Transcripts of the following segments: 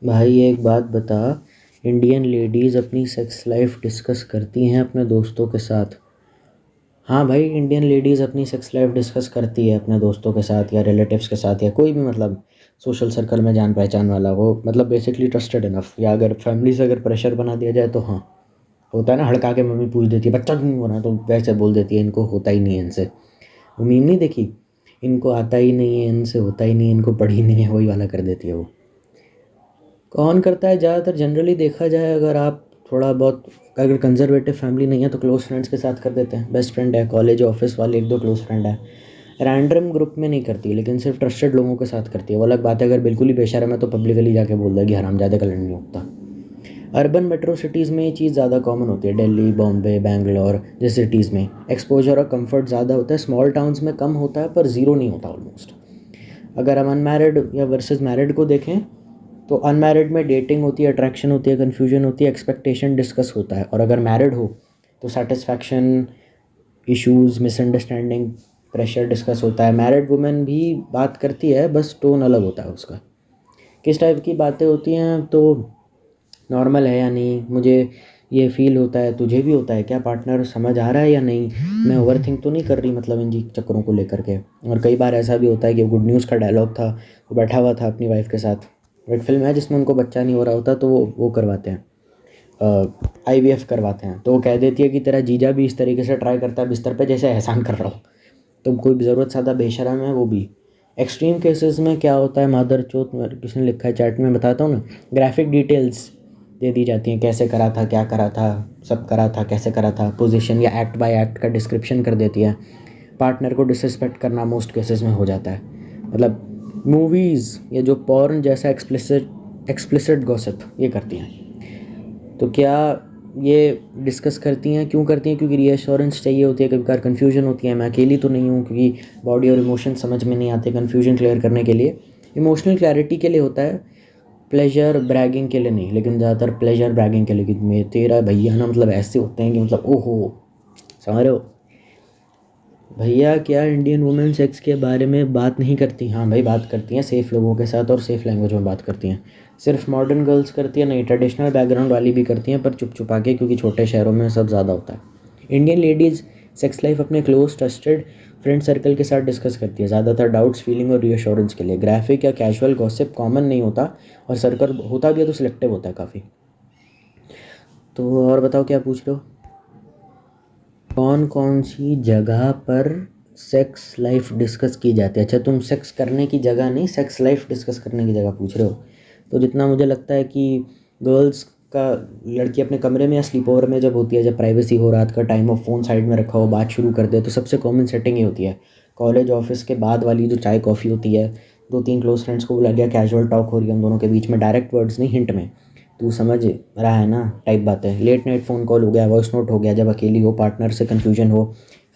भाई एक बात बता। इंडियन लेडीज़ अपनी सेक्स लाइफ डिस्कस करती हैं अपने दोस्तों के साथ? हाँ भाई, इंडियन लेडीज़ अपनी सेक्स लाइफ डिस्कस करती है अपने दोस्तों के साथ या रिलेटिव्स के साथ या कोई भी मतलब सोशल सर्कल में जान पहचान वाला हो, मतलब बेसिकली ट्रस्टेड इनफ, या अगर फैमिली से अगर प्रेशर बना दिया जाए तो हाँ होता है ना। हड़का के मम्मी पूछ देती है बच्चा क्यों हो रहा है, तो वैसे बोल देती है इनको होता ही नहीं है इनसे। वो मीम नहीं देखी, इनको आता ही नहीं है, इनसे होता ही नहीं है, इनको पढ़ी नहीं है, वही वाला कर देती है वो। कौन करता है ज़्यादातर? जनरली देखा जाए, अगर आप थोड़ा बहुत अगर कंजर्वेटिव फैमिली नहीं है तो क्लोज फ्रेंड्स के साथ कर देते हैं। बेस्ट फ्रेंड है, कॉलेज ऑफिस वाले एक दो क्लोज फ्रेंड है। रैंडम ग्रुप में नहीं करती, लेकिन सिर्फ ट्रस्टेड लोगों के साथ करती है। वो अलग बात है अगर बिल्कुल ही बेशर्म है तो पब्लिकली जाके बोल देगी हरामजादे का लड़ नहीं उगता। अर्बन मेट्रो सिटीज़ में ये चीज़ ज़्यादा कॉमन होती है। दिल्ली, बॉम्बे, बैंगलोर जैसे सिटीज़ में एक्सपोजर और कंफर्ट ज़्यादा होता है। स्मॉल टाउन्स में कम होता है पर ज़ीरो नहीं होता ऑलमोस्ट। अगर हम अनमैरिड या वर्सेस मैरिड को देखें तो अनमैरिड में डेटिंग होती है, अट्रैक्शन होती है, कन्फ्यूजन होती है, एक्सपेक्टेशन डिस्कस होता है। और अगर मैरिड हो तो satisfaction, issues, misunderstanding, pressure discuss होता है। मैरिड वुमेन भी बात करती है, बस टोन अलग होता है उसका। किस टाइप की बातें होती हैं तो नॉर्मल है या नहीं, मुझे ये फील होता है, तुझे भी होता है क्या, पार्टनर समझ आ रहा है या नहीं, मैं ओवर थिंक तो नहीं कर रही मतलब इन जी चक्करों को लेकर के। और कई बार ऐसा भी होता है कि गुड न्यूज़ का डायलॉग था, वो बैठा हुआ था अपनी वाइफ के साथ। एक फिल्म है जिसमें उनको बच्चा नहीं हो रहा होता तो वो करवाते हैं, IVF करवाते हैं। तो वो कह देती है कि तेरा जीजा भी इस तरीके से ट्राई करता है बिस्तर पे जैसे एहसान कर रहा हो। तो कोई भी ज़रूरत ज़्यादा बेशरम है वो भी। एक्सट्रीम केसेस में क्या होता है, मादर चौथ में किसी ने लिखा है चैट में, बताता हूँ ना। ग्राफिक डिटेल्स दे दी जाती हैं, कैसे करा था, क्या करा था, सब करा था, कैसे करा था, पोजीशन या एक्ट बाय एक्ट का डिस्क्रिप्शन कर देती है। पार्टनर को डिसरिस्पेक्ट करना मोस्ट केसेस में हो जाता है। मतलब मूवीज़ या जो पॉर्न जैसा एक्सप्लिसिट गॉसिप ये करती हैं। तो क्या ये डिस्कस करती हैं? क्यों करती हैं? क्योंकि रीअश्योरेंस चाहिए होती है, कभी कभार कन्फ्यूजन होती है, मैं अकेली तो नहीं हूँ, क्योंकि बॉडी और इमोशन समझ में नहीं आते। कन्फ्यूजन क्लियर करने के लिए, इमोशनल क्लैरिटी के लिए होता है, प्लेजर ब्रैगिंग के लिए नहीं। लेकिन ज़्यादातर प्लेजर ब्रैगिंग के लिए कि मैं तेरा भैया ना, मतलब ऐसे होते हैं कि मतलब ओहो, समझ रहे हो भैया। क्या इंडियन वुमेन सेक्स के बारे में बात नहीं करती? हाँ भाई बात करती हैं, सेफ़ लोगों के साथ और सेफ़ लैंग्वेज में बात करती हैं। सिर्फ मॉडर्न गर्ल्स करती है नहीं, ट्रेडिशनल बैकग्राउंड वाली भी करती हैं, पर चुप छुपा के, क्योंकि छोटे शहरों में सब ज़्यादा होता है। इंडियन लेडीज़ सेक्स लाइफ अपने क्लोज ट्रस्टेड फ्रेंड सर्कल के साथ डिस्कस करती है, ज़्यादातर डाउट्स, फीलिंग और रीअश्योरेंस के लिए। ग्राफिक या कैजुअल गॉसिप कॉमन नहीं होता, और सर्कल होता भी है तो सिलेक्टिव होता है काफ़ी। तो और बताओ क्या पूछ रहे हो? कौन कौन सी जगह पर सेक्स लाइफ डिस्कस की जाती है? अच्छा, तुम सेक्स करने की जगह नहीं, सेक्स लाइफ डिस्कस करने की जगह पूछ रहे हो। तो जितना मुझे लगता है कि गर्ल्स का, लड़की अपने कमरे में या स्लीप ओवर में जब होती है, जब प्राइवेसी हो, रात का टाइम हो, फ़ोन साइड में रखा हो, बात शुरू कर दे, तो सबसे कॉमन सेटिंग ये होती है। कॉलेज ऑफिस के बाद वाली जो चाय कॉफ़ी होती है, दो तीन क्लोज फ्रेंड्स को बुला लिया, कैजुअल टॉक हो रही है हम दोनों के बीच में, डायरेक्ट वर्ड्स नहीं, हिंट में, तू समझ रहा है ना टाइप बातें। लेट नाइट फ़ोन कॉल हो गया, वॉइस नोट हो गया, जब अकेली हो, पार्टनर से कन्फ्यूजन हो,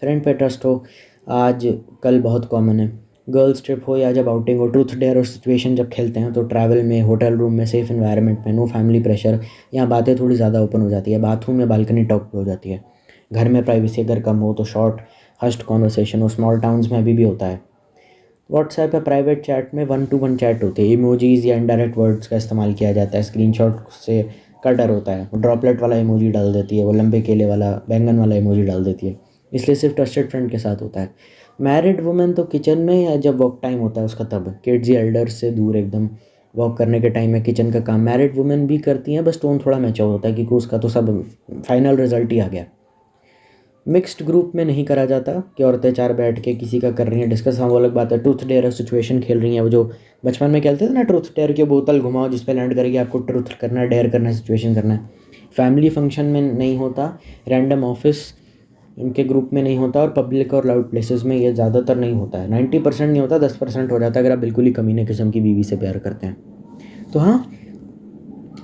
फ्रेंड पे ट्रस्ट हो, आज कल बहुत कॉमन है। गर्ल्स ट्रिप हो या जब आउटिंग हो, ट्रूथ डेयर और सिचुएशन जब खेलते हैं, तो ट्रैवल में, होटल रूम में, सेफ एनवायरनमेंट में, नो फैमिली प्रेशर, यहाँ बातें थोड़ी ज़्यादा ओपन हो जाती है। बाथरूम में बालकनी टॉक हो जाती है। घर में प्राइवेसी अगर कम हो तो शॉर्ट हस्ट कॉन्वर्सेशन हो। स्मॉल टाउन्स में अभी भी होता है। व्हाट्सएप या प्राइवेट चैट में वन टू वन चैट होते हैं, इमोजीज या इनडायरेक्ट वर्ड्स का इस्तेमाल किया जाता है। स्क्रीनशॉट से का डर होता है, वो ड्रॉपलेट वाला इमोजी डाल देती है, वो लंबे केले वाला बैंगन वाला इमोजी डाल देती है, इसलिए सिर्फ ट्रस्टेड फ्रेंड के साथ होता है। मैरिड वुमेन तो किचन में या जब वॉक टाइम होता है उसका, तब किड्स या एल्डर्स से दूर एकदम, वॉक करने के टाइम में किचन का काम मैरिड वुमेन भी करती हैं, बस टोन थोड़ा मैच्योर होता है, क्योंकि उसका तो सब फाइनल रिजल्ट ही आ गया। मिक्स्ड ग्रुप में नहीं करा जाता कि औरतें चार बैठ के किसी का कर रही हैं डिस्कस, हाँ वो अलग बात है। ट्रूथ डेयर सिचुएशन खेल रही हैं, वो जो बचपन में खेलते थे ना, ट्रूथ डेयर की बोतल घुमाओ जिस पे लैंड करेगी, आपको ट्रूथ करना है, डेयर करना है, सिचुएशन करना है। फैमिली फंक्शन में नहीं होता, रैंडम ऑफिस इनके ग्रुप में नहीं होता, और पब्लिक और लाउड प्लेसेस में ये ज़्यादातर नहीं होता है। 90% नहीं होता, 10% हो जाता है अगर आप बिल्कुल ही कमीने किस्म की बीवी से प्यार करते हैं तो। हाँ,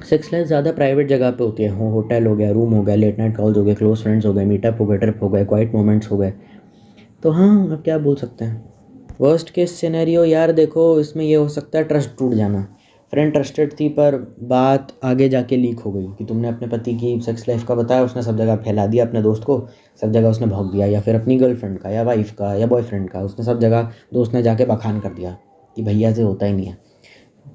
सेक्स लाइफ ज़्यादा प्राइवेट जगह पे होती है, होटल हो गया, रूम हो गया, लेट नाइट कॉल्स हो गए, क्लोज फ्रेंड्स हो गए, मीटअप हो गए, ट्रिप हो गए, क्वाइट मोमेंट्स हो गए। तो हाँ, अब क्या बोल सकते हैं। वर्स्ट केस सिनेरियो यार देखो, इसमें ये हो सकता है ट्रस्ट टूट जाना। फ्रेंड ट्रस्टेड थी पर बात आगे जाके लीक हो गई कि तुमने अपने पति की सेक्स लाइफ का बताया, उसने सब जगह फैला दिया, अपने दोस्त को सब जगह उसने भोंक दिया, या फिर अपनी गर्लफ्रेंड का या वाइफ का या बॉयफ्रेंड का उसने सब जगह, दोस्त ने जाके बखान कर दिया कि भैया से होता ही नहीं है।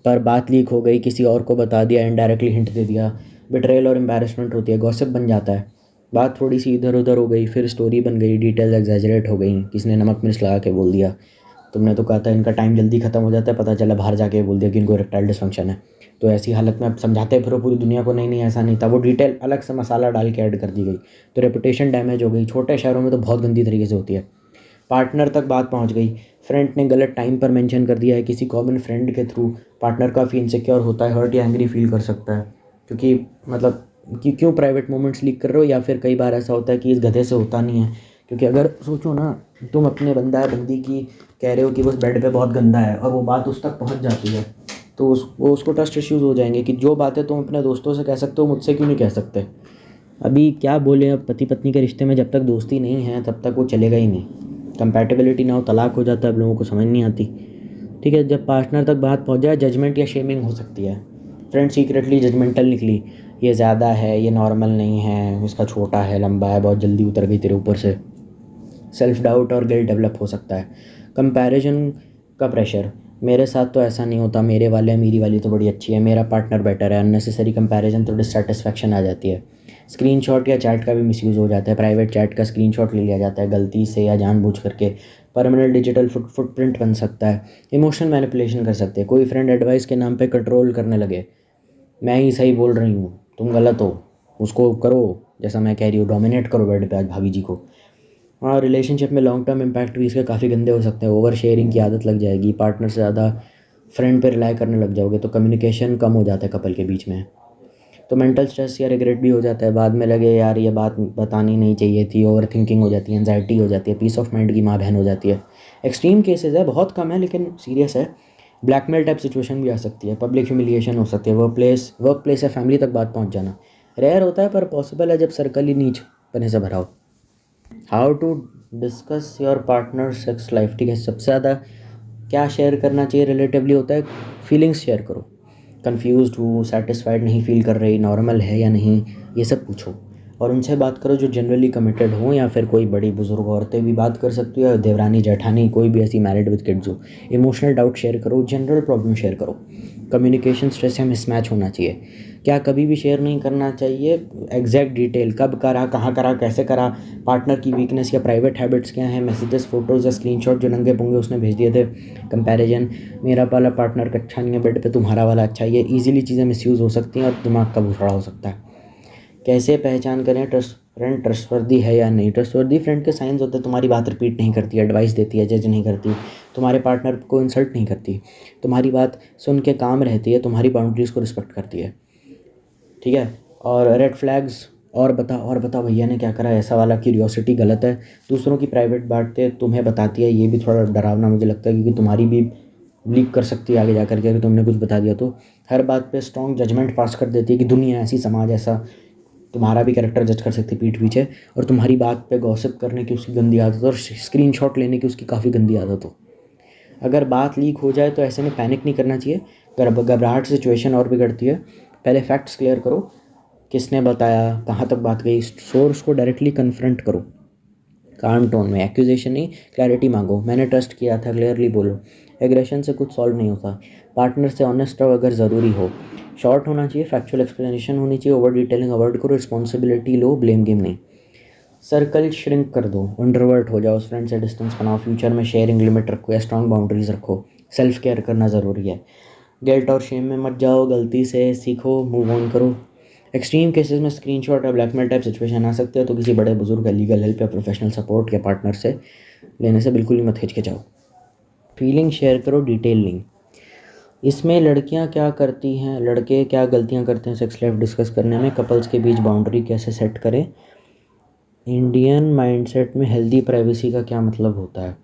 पर बात लीक हो गई, किसी और को बता दिया, इनडायरेक्टली हिंट दे दिया, बिट्रेयल और एम्बैरेसमेंट होती है, गॉसिप बन जाता है। बात थोड़ी सी इधर उधर हो गई, फिर स्टोरी बन गई, डिटेल्स एग्जैजरेट हो गई, किसी ने नमक मिर्च लगा के बोल दिया, तुमने तो कहा था इनका टाइम जल्दी ख़त्म हो जाता है, पता चला बाहर जाके बोल दिया कि इनको इरेक्टाइल डिसफंक्शन है। तो ऐसी हालत में अब समझाते फिर पूरी दुनिया को, नहीं नहीं ऐसा नहीं था, वो डिटेल अलग से मसाला डाल के ऐड कर दी गई, तो रेपुटेशन डैमेज हो गई। छोटे शहरों में तो बहुत गंदी तरीके से होती है। पार्टनर तक बात पहुंच गई, फ्रेंड ने गलत टाइम पर मेंशन कर दिया है, किसी कॉमन फ्रेंड के थ्रू पार्टनर काफ़ी इनसिक्योर होता है, हर्ट या एंग्री फील कर सकता है, क्योंकि मतलब कि क्यों प्राइवेट मोमेंट्स लीक कर रहे हो, या फिर कई बार ऐसा होता है कि इस गधे से होता नहीं है। क्योंकि अगर सोचो ना, तुम अपने बंदा है बंदी की कह रहे हो कि बस बेड पे बहुत गंदा है, और वो बात उस तक पहुंच जाती है, तो वो उसको ट्रस्ट इश्यूज़ हो जाएंगे कि जो बातें तुम अपने दोस्तों से कह सकते हो मुझसे क्यों नहीं कह सकते। अभी क्या बोले, अब पति पत्नी के रिश्ते में जब तक दोस्ती नहीं है तब तक वो चलेगा ही नहीं। कंपैटिबिलिटी ना हो, तलाक हो जाता है, अब लोगों को समझ नहीं आती। ठीक है, जब पार्टनर तक बात पहुंच जाए, जजमेंट या शेमिंग हो सकती है। फ्रेंड सीक्रेटली जजमेंटल निकली, ये ज़्यादा है, ये नॉर्मल नहीं है, इसका छोटा है, लंबा है, बहुत जल्दी उतर गई तेरे ऊपर से। सेल्फ डाउट और गिल्ट डेवलप हो सकता है। कंपैरिजन का प्रेशर, मेरे साथ तो ऐसा नहीं होता, मेरे वाले मेरी वाली तो बड़ी अच्छी है, मेरा पार्टनर बेटर है। अननेसेसरी कंपैरिजन तो डिससेटिस्फैक्शन आ जाती है। स्क्रीनशॉट या चैट का भी मिसयूज़ हो जाता है, प्राइवेट चैट का स्क्रीनशॉट ले लिया जाता है गलती से या जानबूझ करके, परमानेंट डिजिटल फुटप्रिंट बन सकता है। इमोशनल मैनिपुलेशन कर सकते हैं, कोई फ्रेंड एडवाइस के नाम पे कंट्रोल करने लगे, मैं ही सही बोल रही हूँ, तुम गलत हो, उसको करो जैसा मैं कह रही हूँ, डोमिनेट करो बेड पे आज भाभी जी को। हाँ, रिलेशनशिप में लॉन्ग टर्म इम्पैक्ट भी इसके काफ़ी गंदे हो सकते हैं। ओवर शेयरिंग की आदत लग जाएगी, पार्टनर से ज़्यादा फ्रेंड पे रिलाई करने लग जाओगे, तो कम्युनिकेशन कम हो जाता है कपल के बीच में। तो मेंटल स्ट्रेस या रिग्रेट भी हो जाता है, बाद में लगे यार ये बात बतानी नहीं चाहिए थी, ओवर थिंकिंग हो जाती है, एंजाइटी हो जाती है, पीस ऑफ माइंड की माँ बहन हो जाती है। एक्सट्रीम केसेस है, बहुत कम है लेकिन सीरियस है। ब्लैकमेल टाइप सिचुएशन भी आ सकती है, पब्लिक ह्यूमिलिएशन हो सकती है, वर्क प्लेस या फैमिली तक बात पहुंच जाना। रेयर होता है पर पॉसिबल है जब सर्कल ही नीच पने से भरा हो। How to discuss your partner sex life. ठीक है, सबसे ज़्यादा क्या शेयर करना चाहिए रिलेटिवली होता है, फीलिंग्स शेयर करो। कंफ्यूज्ड हूँ, सेटिस्फाइड नहीं फील कर रही, नॉर्मल है या नहीं, ये सब पूछो। और उनसे बात करो जो जनरली कमिटेड हो, या फिर कोई बड़ी बुजुर्ग औरतें भी बात कर सकती हो, या देवरानी जेठानी, कोई भी ऐसी मैरिड विद किड्स हो। इमोशनल डाउट शेयर करो, जनरल प्रॉब्लम शेयर करो। कम्युनिकेशन स्ट्रेस या मिसमैच होना चाहिए, क्या कभी भी शेयर नहीं करना चाहिए एग्जैक्ट डिटेल, कब करा, कहाँ करा, कैसे करा, पार्टनर की वीकनेस या प्राइवेट हैबिट्स क्या हैं, मैसेजेस, फोटोज़ या स्क्रीनशॉट जो नंगे पुंगे उसने भेज दिए थे। कंपैरिजन, मेरा वाला पार्टनर का अच्छा नहीं है बेड पे, तुम्हारा वाला अच्छा है, ये ईजिली चीज़ें मिसयूज़ हो सकती हैं और दिमाग का भुसड़ा हो सकता है। कैसे पहचान करें फ्रेंड ट्रस्टवर्दी है या नहीं। ट्रस्टवर्दी फ्रेंड के साइंस होते हैं, तुम्हारी बात रिपीट नहीं करती, एडवाइस देती है, जज नहीं करती, तुम्हारे पार्टनर को इंसल्ट नहीं करती, तुम्हारी बात सुन के काम रहती है, तुम्हारी बाउंड्रीज़ को रिस्पेक्ट करती है। ठीक है, और रेड फ्लैग्स, और बता भैया ने क्या करा, ऐसा वाला क्यूरियोसिटी गलत है। दूसरों की प्राइवेट बातें तुम्हें बताती है, ये भी थोड़ा डरावना मुझे लगता है, क्योंकि तुम्हारी भी लीक कर सकती है आगे जा कर के अगर तुमने कुछ बता दिया तो। हर बात पे स्ट्रॉन्ग जजमेंट पास कर देती है कि दुनिया ऐसी, समाज ऐसा, तुम्हारा भी कैरेक्टर जज कर सकती है पीठ पीछे, और तुम्हारी बात पे गॉसिप करने की उसकी गंदी आदत हो, और स्क्रीनशॉट लेने की उसकी काफ़ी गंदी आदत हो। अगर बात लीक हो जाए तो ऐसे में पैनिक नहीं करना चाहिए, घबराहट सिचुएशन और बिगड़ती है। पहले फैक्ट्स क्लियर करो, किसने बताया, कहाँ तक बात गई, सोर्स को डायरेक्टली कन्फ्रंट करो, काम टोन में, एक्यूजेशन नहीं, क्लैरिटी मांगो, मैंने ट्रस्ट किया था, क्लियरली बोलो। एग्रेशन से कुछ सॉल्व नहीं होता, पार्टनर से ऑनेस्ट रहो अगर ज़रूरी हो। शॉर्ट होना चाहिए, फैक्चुअल एक्सप्लेनेशन होनी चाहिए, ओवर डिटेलिंग अवॉइड करो, रिस्पॉन्सिबिलिटी लो, ब्लेम गेम नहीं। सर्कल श्रिंक कर दो, इंट्रोवर्ट हो जाओ, फ्रेंड से डिस्टेंस बनाओ, फ्यूचर में शेयरिंग लिमिट रखो या स्ट्रॉन्ग बाउंड्रीज रखो। सेल्फ केयर करना ज़रूरी है, गिल्ट और शेम में मत जाओ, गलती से सीखो, मूव ऑन करो। एक्सट्रीम केसेस में स्क्रीनशॉट या ब्लैकमेल टाइप सिचुएशन आ सकते हैं, तो किसी बड़े बुजुर्ग का लीगल हेल्प या प्रोफेशनल सपोर्ट या पार्टनर से लेने से बिल्कुल ही मत हिचकिचाओ। फीलिंग शेयर करो, डिटेल नहीं। इसमें लड़कियां क्या करती हैं, लड़के क्या गलतियां करते हैं सेक्स लाइफ डिस्कस करने में, कपल्स के बीच बाउंड्री कैसे सेट करें, इंडियन माइंडसेट में हेल्दी प्राइवेसी का क्या मतलब होता है।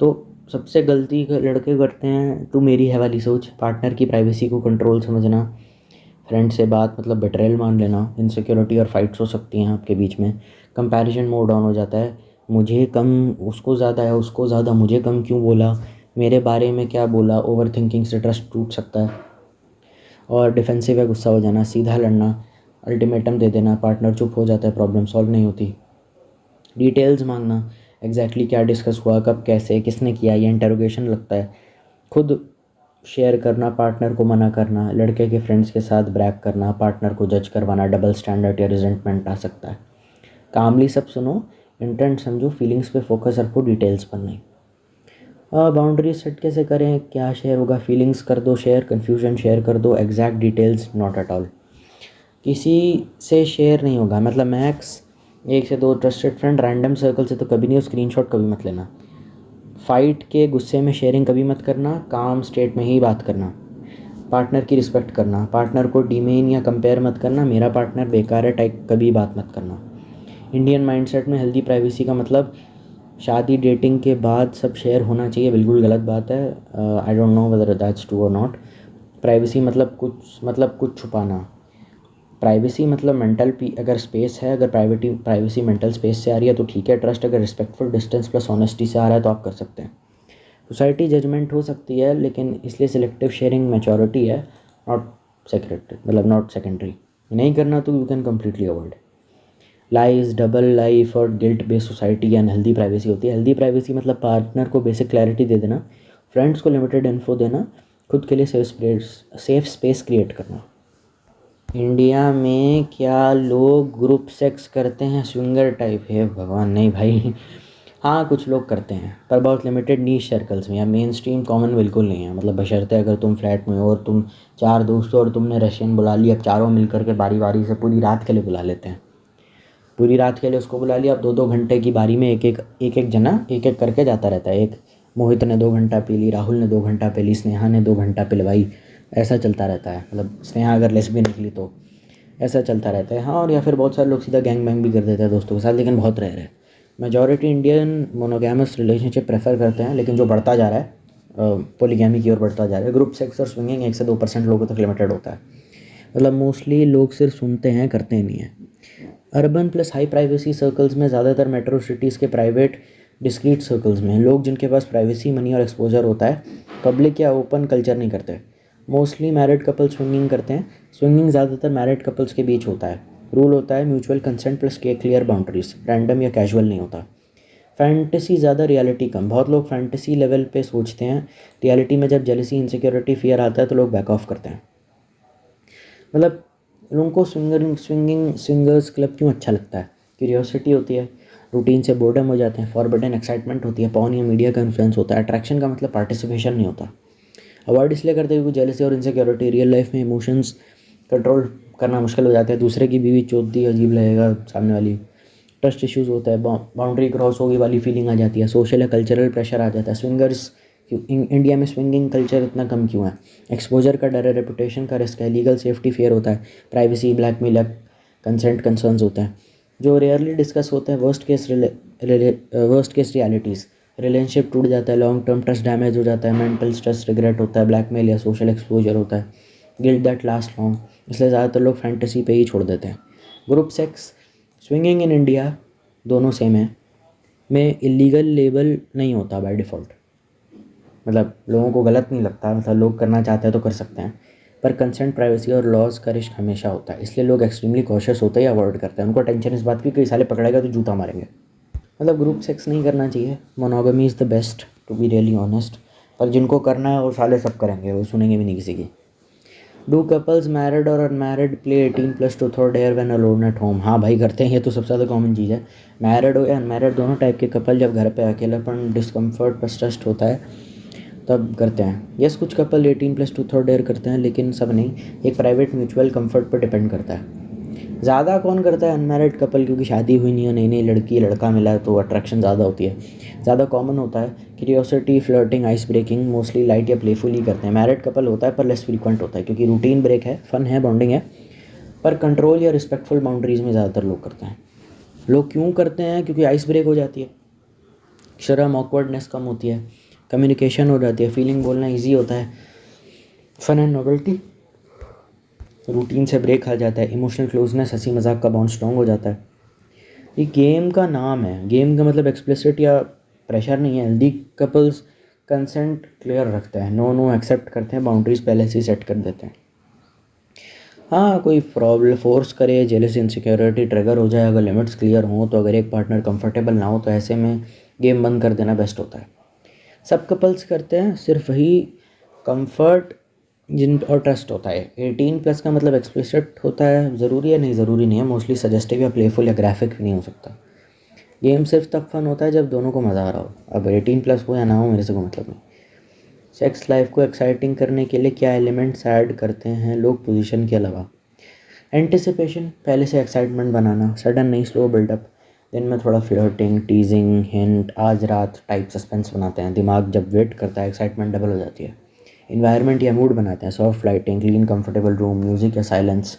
तो सबसे गलती लड़के करते हैं, तू मेरी है वाली सोच, पार्टनर की प्राइवेसी को कंट्रोल समझना, फ्रेंड से बात मतलब बेट्रेयल मान लेना, इनसिक्योरिटी और फाइट्स हो सकती हैं आपके बीच में, कंपैरिजन मोड ऑन हो जाता है, मुझे कम उसको ज़्यादा है, उसको ज़्यादा मुझे कम क्यों बोला, मेरे बारे में क्या बोला, ओवर थिंकिंग से ट्रस्ट टूट सकता है। और डिफेंसिव या गुस्सा हो जाना, सीधा लड़ना, अल्टीमेटम दे देना, पार्टनर चुप हो जाता है, प्रॉब्लम सॉल्व नहीं होती। डिटेल्स मांगना, एग्जैक्टली क्या डिस्कस हुआ, कब, कैसे, किसने किया, ये इंटरोगेशन लगता है। खुद शेयर करना, पार्टनर को मना करना, लड़के के फ्रेंड्स के साथ ब्रैग करना, पार्टनर को जज करवाना, डबल स्टैंडर्ड या रिजेंटमेंट आ सकता है। कामली सब सुनो, इंटेंट समझो, फीलिंग्स पे फोकस रखो, डिटेल्स पर नहीं। बाउंड्री सेट कैसे करें, क्या शेयर होगा? फीलिंग्स कर दो शेयर, कन्फ्यूजन शेयर कर दो, exact details not at all. किसी से शेयर नहीं होगा, मतलब मैक्स 1 से 2 ट्रस्टेड फ्रेंड, रैंडम सर्कल से तो कभी नहीं, स्क्रीनशॉट कभी मत लेना। फाइट के गुस्से में शेयरिंग कभी मत करना, काम स्टेट में ही बात करना। पार्टनर की रिस्पेक्ट करना, पार्टनर को डिमेन या कंपेयर मत करना, मेरा पार्टनर बेकार है टाइप कभी बात मत करना। इंडियन माइंडसेट में हेल्दी प्राइवेसी का मतलब शादी डेटिंग के बाद सब शेयर होना चाहिए, बिल्कुल गलत बात है। I don't know whether that's true और नॉट। प्राइवेसी मतलब कुछ छुपाना। प्राइवेसी मतलब मेंटल अगर स्पेस है, अगर प्राइवेसी मेंटल स्पेस से आ रही है तो ठीक है। ट्रस्ट अगर रिस्पेक्टफुल डिस्टेंस प्लस ऑनेस्टी से आ रहा है तो आप कर सकते हैं। सोसाइटी जजमेंट हो सकती है, लेकिन इसलिए सिलेक्टिव शेयरिंग मैच्योरिटी है, नॉट सेक्रेटरी, मतलब नॉट सेकेंडरी। नहीं करना तो you can completely avoid. Lies, double life और गिल्ट बेस्ड सोसाइटी या अनहेल्दी प्राइवेसी होती है। हेल्दी प्राइवेसी मतलब पार्टनर को बेसिक क्लैरिटी दे देना, फ्रेंड्स को लिमिटेड इन्फो देना, खुद के लिए सेफ स्पेस क्रिएट करना। इंडिया में क्या लोग ग्रुप सेक्स करते हैं, स्विंगर टाइप है? भगवान नहीं भाई। हाँ कुछ लोग करते हैं, पर बहुत लिमिटेड नीश सर्कल्स में, या मेन स्ट्रीम कॉमन बिल्कुल नहीं है। मतलब बशर्ते अगर तुम फ्लैट में हो और तुम 4 दोस्त हो और तुमने रशियन बुला लिया, अब चारों मिल करके बारी बारी से पूरी रात के लिए बुला लेते हैं। पूरी रात के लिए उसको बुला लिया, अब 2-2 घंटे की बारी में एक जना एक एक करके जाता रहता है। एक मोहित ने 2 घंटा पी ली, राहुल ने 2 घंटा पी ली, स्नेहा ने 2 घंटा पिलवाई, ऐसा चलता रहता है। मतलब स्नेहा अगर लेस्बियन निकली तो ऐसा चलता रहता है। हाँ, और या फिर बहुत सारे लोग सीधा गैंग बैंग भी कर देते हैं दोस्तों के साथ, लेकिन बहुत रेयर है। Majority Indian monogamous relationship prefer करते हैं, लेकिन जो बढ़ता जा रहा है पॉलीगैमी की ओर बढ़ता जा रहा है। ग्रुप सेक्स और स्विंगिंग 1 से 2% लोगों तक लिमिटेड होता है। मतलब मोस्टली लोग सिर्फ सुनते हैं, करते नहीं हैं। Urban plus high privacy circles में, ज़्यादातर मेट्रो सिटीज़ के प्राइवेट डिस्क्रीट सर्कल्स में लोग जिनके पास प्राइवेसी, मनी और एक्सपोजर होता है, पब्लिक या ओपन कल्चर नहीं करते। मोस्टली मैरिड कपल स्विंगिंग करते हैं। स्विंगिंग ज़्यादातर मैरिड कपल्स के बीच होता है। रूल होता है म्यूचुअल कंसेंट प्लस के क्लियर बाउंड्रीज, रैंडम या कैजुअल नहीं होता। फैंटेसी ज़्यादा, रियलिटी कम। बहुत लोग फैंटेसी लेवल पे सोचते हैं, रियलिटी में जब जेलसी, इनसिक्योरिटी, फियर आता है तो लोग बैक ऑफ करते हैं। मतलब लोगों को स्विंगर्स क्लब क्यों अच्छा लगता है? क्यूरियोसिटी होती है, रूटीन से बोर्डम हो जाते हैं, फॉरबिडन एक्साइटमेंट होती है, पॉन या मीडिया का इन्फ्लुएंस होता है। अट्रैक्शन का मतलब पार्टिसिपेशन नहीं होता। अवॉइड इसलिए करते हैं क्योंकि जेलसी और इनसिक्योरिटी, रियल लाइफ में इमोशंस कंट्रोल करना मुश्किल हो जाता है। दूसरे की बीवी चोट दी, अजीब लगेगा सामने वाली। ट्रस्ट इश्यूज़ होता है, बाउंड्री क्रॉस होगी वाली फीलिंग आ जाती है, सोशल या कल्चरल प्रेशर आ जाता है। स्विंगर्स इंडिया में स्विंगिंग कल्चर इतना कम क्यों है? एक्सपोजर का डर है, रेपुटेशन का रिस्क है, लीगल सेफ्टी फेयर होता है, प्राइवेसी, ब्लैकमेल या कंसेंट कंसर्न्स होते हैं जो रेयरली डिस्कस होते हैं। वर्स्ट केस रियलिटीज़, रिलेशनशिप टूट जाता है, लॉन्ग टर्म ट्रस्ट डैमेज हो जाता है, मेंटल स्ट्रेस, रिग्रेट होता है, ब्लैकमेल या सोशल एक्सपोजर होता है, गिल्ट दैट लास्ट लॉन्ग। इसलिए ज़्यादातर लोग फैंटेसी पे ही छोड़ देते हैं। Group sex, swinging in India दोनों सेम है, में इलीगल लेबल नहीं होता बाय डिफ़ॉल्ट। मतलब लोगों को गलत नहीं लगता, मतलब लोग करना चाहते हैं तो कर सकते हैं, पर कंसेंट, प्राइवेसी और लॉज का रिस्क हमेशा होता है। इसलिए लोग एक्सट्रीमली कॉशियस होते हैं या अवॉइड करते हैं। उनको टेंशन इस बात की कोई साले पकड़ेगा तो जूता मारेंगे। मतलब ग्रुप सेक्स नहीं करना चाहिए। Monogamy is the best, to be really honest. पर जिनको करना है वो साले सब करेंगे, वो सुनेंगे भी नहीं किसी की। डू कपल्स मैरिड और unmarried play 18+ to third air when alone at home? हाँ भाई करते हैं, ये तो सबसे ज़्यादा कॉमन चीज़ है। मैरिड हो या अनमैरिड, दोनों टाइप के कपल जब घर पे अकेलापन, डिस्कम्फर्ट, ट्रस्ट होता है तब करते हैं। यस, कुछ कपल 18+ टू थर्ड एयर करते हैं, लेकिन सब नहीं। एक प्राइवेट म्यूचुअल कंफर्ट पर डिपेंड करता है। ज़्यादा कौन करता है? अनमैरिड कपल, क्योंकि शादी हुई नहीं है, नई नई लड़की लड़का मिला है तो अट्रैक्शन ज़्यादा होती है, ज़्यादा कॉमन होता है। Curiosity, flirting, ice breaking, mostly light या प्लेफुल ही करते हैं। मैरिड कपल होता है पर लेस फ्रीक्वेंट होता है, क्योंकि रूटीन ब्रेक है, फन है, बॉन्डिंग है, पर कंट्रोल या रिस्पेक्टफुल बाउंड्रीज़ में ज़्यादातर लोग करते हैं। लोग क्यों करते हैं? क्योंकि आइस ब्रेक हो जाती है, शर्म, ऑकवर्डनेस कम होती है, कम्युनिकेशन हो जाती है, फीलिंग बोलना ईजी होता है, फन एंड नॉवेल्टी, रूटीन से ब्रेक आ जाता है, इमोशनल क्लोजनेस, हंसी मजाक का बॉन्ड स्ट्रॉन्ग हो जाता है। ये गेम का नाम है, गेम का मतलब एक्सप्लिसिट या प्रेशर नहीं है। हेल्दी कपल्स कंसेंट क्लियर रखते हैं, नो नो एक्सेप्ट करते हैं, बाउंड्रीज पहले से ही सेट कर देते हैं। हाँ, कोई प्रॉब्लम फोर्स करे, जेलस, इनसिक्योरिटी ट्रिगर हो जाए, अगर लिमिट्स क्लियर हों तो, अगर एक पार्टनर कंफर्टेबल ना हो तो ऐसे में गेम बंद कर देना बेस्ट होता है। सब कपल्स करते हैं, सिर्फ वही कंफर्ट जिन और ट्रस्ट होता है। 18+ का मतलब एक्सप्लिसिट होता है, ज़रूरी है नहीं, ज़रूरी नहीं है, मोस्टली सजेस्टिव या प्लेफुल या ग्राफिक भी नहीं हो सकता। गेम सिर्फ तब फन होता है जब दोनों को मज़ा आ रहा हो। अब 18+ हो या ना हो, मेरे से कोई मतलब नहीं। सेक्स लाइफ को एक्साइटिंग करने के लिए क्या एलिमेंट्स ऐड करते हैं लोग पोजीशन के अलावा? एंटिसिपेशन, पहले से एक्साइटमेंट बनाना, सडन नहीं, स्लो बिल्डअप। दिन में थोड़ा फ्लर्टिंग, टीजिंग, हिंट, आज रात टाइप सस्पेंस बनाते हैं। दिमाग जब वेट करता है, एक्साइटमेंट डबल हो जाती है। इन्वायरमेंट या मूड बनाते हैं, soft lighting, clean comfortable room, music या silence,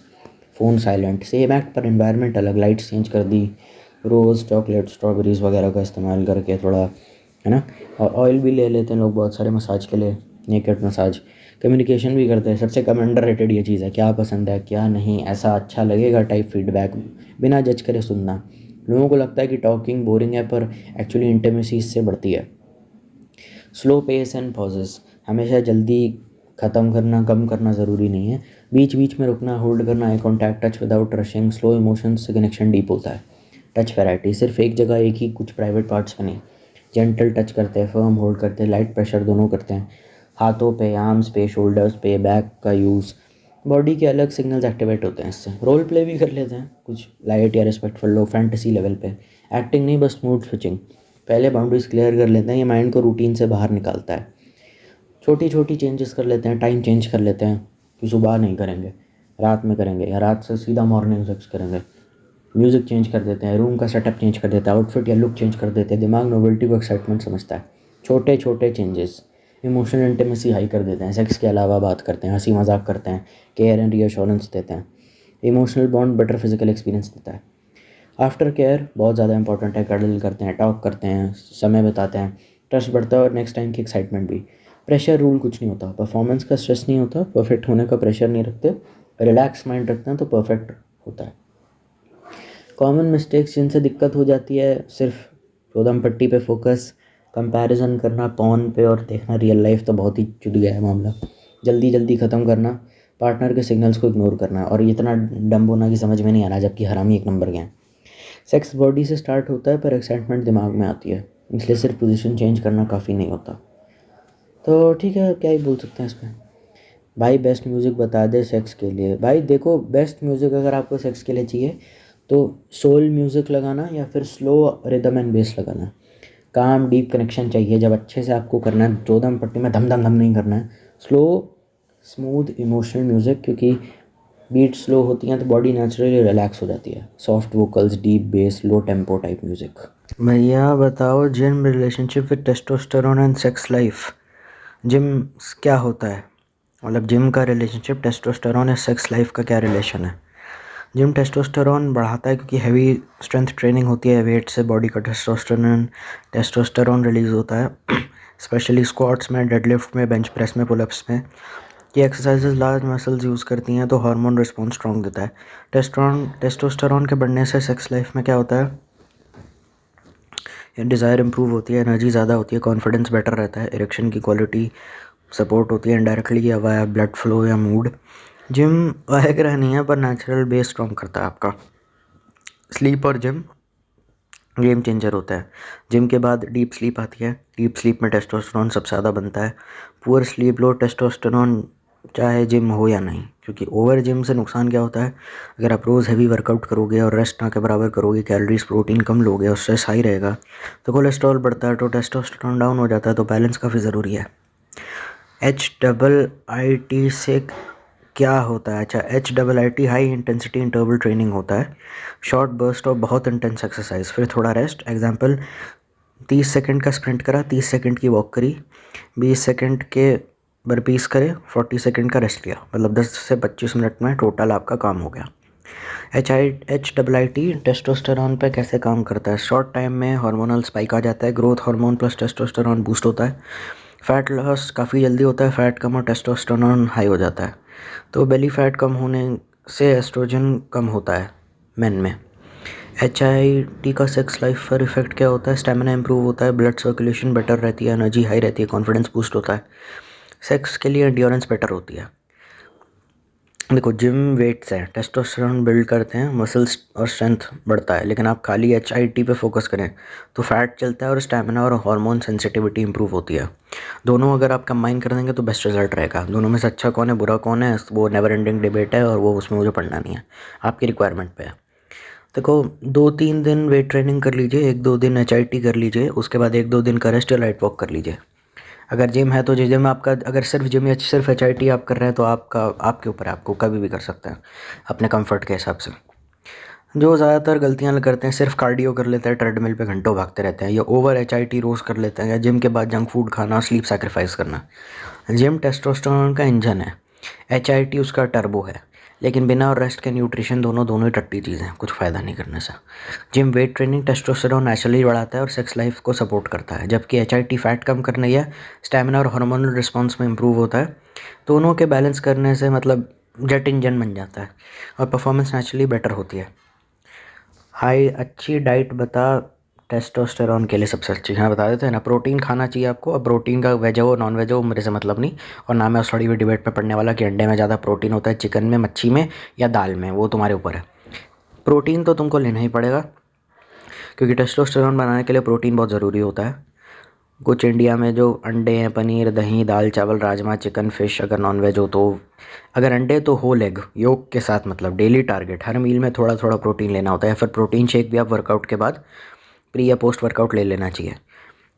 phone silent. Same act पर इन्वायरमेंट अलग, लाइट्स चेंज कर दी, रोज़, चॉकलेट, स्ट्रॉबेरीज़ वगैरह का इस्तेमाल करके थोड़ा, है ना। और ऑयल भी ले लेते हैं लोग बहुत सारे मसाज के लिए, नेकेड मसाज। कम्युनिकेशन भी करते हैं, सबसे कम अंडररेटेड ये चीज़ है, क्या पसंद है क्या नहीं, ऐसा अच्छा लगेगा टाइप फीडबैक, बिना जज करे सुनना। लोगों को लगता है कि टॉकिंग बोरिंग है, पर एक्चुअली इंटीमेसी इससे बढ़ती है। स्लो पेस एंड पॉजेस, हमेशा जल्दी ख़त्म करना, कम करना ज़रूरी नहीं है। बीच बीच में रुकना, होल्ड करना, eye contact, touch without rushing. Slow emotions से कनेक्शन डीप होता है। टच वैरायटी, सिर्फ एक जगह, एक ही कुछ प्राइवेट पार्ट्स में नहीं। जेंटल टच करते हैं, फर्म होल्ड करते हैं, लाइट प्रेशर दोनों करते हैं। हाथों पे, आर्म्स पे, शोल्डर्स पे, बैक का यूज़, बॉडी के अलग सिग्नल्स एक्टिवेट होते हैं इससे। रोल प्ले भी कर लेते हैं कुछ लाइट या रिस्पेक्टफुल, लो फैंटेसी लेवल पे। एक्टिंग नहीं, बस मूड स्विचिंग। पहले बाउंड्रीज क्लियर कर लेते हैं, ये माइंड को रूटीन से बाहर निकालता है। छोटी छोटी चेंजेस कर लेते हैं, टाइम चेंज कर लेते हैं कि सुबह नहीं करेंगे, रात में करेंगे, या रात से सीधा मॉर्निंग सेक्स करेंगे। म्यूज़िक चेंज कर देते हैं, रूम का सेटअप चेंज कर देते हैं, आउटफिट या लुक चेंज कर देते हैं। दिमाग नोवेल्टी को एक्साइटमेंट समझता है। छोटे छोटे चेंजेस इमोशनल इंटीमेसी हाई कर देते हैं। सेक्स के अलावा बात करते हैं, हंसी मजाक करते हैं, केयर एंड रीअश्योरेंस देते हैं। Emotional bond better physical experience देता है। आफ्टर केयर बहुत ज़्यादा इंपॉर्टेंट है। कडल करते हैं, टॉक करते हैं, समय बिताते हैं, ट्रस्ट बढ़ता है और नेक्स्ट टाइम की एक्साइटमेंट भी। प्रेशर रूल कुछ नहीं होता, परफॉर्मेंस का स्ट्रेस नहीं होता, परफेक्ट होने का प्रेशर नहीं रखते, रिलैक्स माइंड रखते हैं तो परफेक्ट होता है। कॉमन मिस्टेक्स जिनसे दिक्कत हो जाती है, सिर्फ चौदम पट्टी पे फोकस, कंपैरिजन करना पॉन पे और देखना रियल लाइफ, तो बहुत ही चुट गया है मामला। जल्दी जल्दी ख़त्म करना, पार्टनर के सिग्नल्स को इग्नोर करना, और इतना डम्ब होना कि समझ में नहीं आ रहा, जबकि हरामी एक नंबर के हैं। सेक्स बॉडी से स्टार्ट होता है पर एक्साइटमेंट दिमाग में आती है, इसलिए सिर्फ पोजीशन चेंज करना काफ़ी नहीं होता। तो ठीक है, क्या ही बोल सकते हैं इस पर। भाई बेस्ट म्यूज़िक बता दे सेक्स के लिए। भाई देखो, बेस्ट म्यूज़िक अगर आपको सेक्स के लिए चाहिए तो सोल म्यूज़िक लगाना या फिर स्लो रिदम एंड बेस लगाना। काम डीप कनेक्शन चाहिए जब अच्छे से आपको करना है, चौदम पट्टी में धम धम धम नहीं करना है। स्लो स्मूथ इमोशनल म्यूज़िक, क्योंकि बीट स्लो होती हैं तो बॉडी नेचुरली रिलैक्स हो जाती है। सॉफ्ट वोकल्स, डीप बेस, लो टेम्पो टाइप म्यूज़िक। भैया बताओ, gym relationship with testosterone and sex life. Gym क्या होता है, मतलब जिम का रिलेशनशिप टेस्टोस्टेरोन या सेक्स लाइफ का क्या रिलेशन है? जिम टेस्टोस्टेरोन बढ़ाता है क्योंकि हैवी स्ट्रेंथ ट्रेनिंग होती है, वेट से बॉडी का टेस्टोस्टेरोन रिलीज़ होता है स्पेशली स्क्वाट्स में, डेडलिफ्ट में, बेंच प्रेस में, पुलअप्स में। ये एक्सरसाइजेज लार्ज मसल्स यूज़ करती हैं तो हार्मोन रिस्पॉन्स स्ट्रॉन्ग देता है। टेस्टोस्टेरोन के बढ़ने से सेक्स लाइफ में क्या होता है, डिज़ायर इंप्रूव होती है, एनर्जी ज़्यादा होती है, कॉन्फिडेंस बेटर रहता है, इरेक्शन की क्वालिटी सपोर्ट होती है इनडायरेक्टली, या वाया ब्लड फ्लो या मूड। जिम वायाग्रा नहीं है पर नेचुरल बेस स्ट्रॉन्ग करता है आपका। स्लीप और जिम गेम चेंजर होता है। जिम के बाद डीप स्लीप आती है, डीप स्लीप में टेस्टोस्टेरोन सबसे ज़्यादा बनता है। पुअर स्लीप, लो टेस्टोस्टेरोन, चाहे जिम हो या नहीं, क्योंकि ओवर जिम से नुकसान क्या होता है, अगर आप रोज़ हैवी वर्कआउट करोगे और रेस्ट ना के बराबर करोगे, कैलोरीज प्रोटीन कम लोगे और स्ट्रेस हाई रहेगा, तो कोलेस्ट्रॉल बढ़ता है, तो टेस्टोस्टेरोन डाउन हो जाता है। तो बैलेंस काफ़ी ज़रूरी है। HIIT से क्या होता है? अच्छा, HIIT high intensity interval training होता है। शॉर्ट बर्स्ट और बहुत इंटेंस एक्सरसाइज, फिर थोड़ा रेस्ट। एग्जांपल, 30 सेकंड का स्प्रिंट करा, 30 सेकंड की वॉक करी, 20 सेकंड के बर्पीस करे, 40 सेकंड का रेस्ट लिया, मतलब 10 से 25 मिनट में टोटल आपका काम हो गया। HIIT टेस्टोस्टेरोन पे कैसे काम करता है? शॉर्ट टाइम में हार्मोनल स्पाइक आ जाता है, growth hormone plus testosterone boost होता है। फैट लॉस काफ़ी जल्दी होता है, फैट कम और टेस्टोस्टेरोन हाई हो जाता है। तो बेली फैट कम होने से एस्ट्रोजन कम होता है मेन में। HIIT का सेक्स लाइफ पर इफेक्ट क्या होता है? स्टेमिना इंप्रूव होता है, ब्लड सर्कुलेशन बेटर रहती है, एनर्जी हाई रहती है, कॉन्फिडेंस बूस्ट होता है, सेक्स के लिए एंड्योरेंस बेटर होती है। देखो, जिम वेट्स हैं, टेस्टोस्टेरोन बिल्ड करते हैं, मसल्स और स्ट्रेंथ बढ़ता है, लेकिन आप खाली HIIT पे फोकस करें तो फैट चलता है और स्टैमिना और हार्मोन सेंसिटिविटी इंप्रूव होती है। दोनों अगर आप कंबाइन कर देंगे तो बेस्ट रिजल्ट रहेगा। दोनों में से अच्छा कौन है बुरा कौन है वो नेवर एंडिंग डिबेट है, और वो उसमें मुझे पढ़ना नहीं है, आपकी रिक्वायरमेंट पे है। देखो, 2-3 दिन वेट ट्रेनिंग कर लीजिए, 1-2 दिन HIIT कर लीजिए, उसके बाद 1-2 दिन का रेस्ट या लाइट वॉक कर लीजिए। अगर जिम है तो जिम आपका, अगर सिर्फ जिम या सिर्फ HIIT आप कर रहे हैं तो आपका आपके ऊपर है, आपको कभी भी कर सकते हैं अपने कंफर्ट के हिसाब से। जो ज़्यादातर गलतियां करते हैं, सिर्फ कार्डियो कर लेते हैं, ट्रेडमिल पे घंटों भागते रहते हैं, या ओवर HIIT रोज़ कर लेते हैं, या जिम के बाद जंक फूड खाना, स्लीप सैक्रिफाइस करना। जिम टेस्टोस्टेरोन का इंजन है, HIIT उसका टर्बो है, लेकिन बिना और रेस्ट के न्यूट्रिशन दोनों ही टट्टी चीज़ें हैं, कुछ फ़ायदा नहीं करने से। Gym weight training testosterone naturally बढ़ाता है और सेक्स लाइफ को सपोर्ट करता है, जबकि HIIT फैट कम करने या स्टेमिना और हार्मोनल रिस्पॉन्स में इंप्रूव होता है। दोनों के बैलेंस करने से मतलब जेट इंजन बन जाता है और परफॉर्मेंस नेचुरली बेटर होती है। हाई अच्छी डाइट बता टेस्टोस्टेरोन के लिए सबसे अच्छी, हाँ बता देते हैं ना। प्रोटीन खाना चाहिए आपको, अब प्रोटीन का वेज हो नॉन वेज हो मेरे से मतलब नहीं, और ना मैं उस थोड़ी हुई डिबेट में पढ़ने वाला कि अंडे में ज़्यादा प्रोटीन होता है, चिकन में, मच्छी में या दाल में, वो तुम्हारे ऊपर है। प्रोटीन तो तुमको लेना ही पड़ेगा, क्योंकि टेस्टोस्टेरोन बनाने के लिए प्रोटीन बहुत ज़रूरी होता है। कुछ इंडिया में जो अंडे हैं, पनीर, दही, दाल, चावल, राजमा, चिकन, फिश, अगर नॉन वेज हो तो, अगर अंडे तो होल एग योग के साथ, मतलब डेली टारगेट, हर मील में थोड़ा थोड़ा प्रोटीन लेना होता है, या फिर प्रोटीन शेक भी आप वर्कआउट के बाद प्री या पोस्ट वर्कआउट ले लेना चाहिए।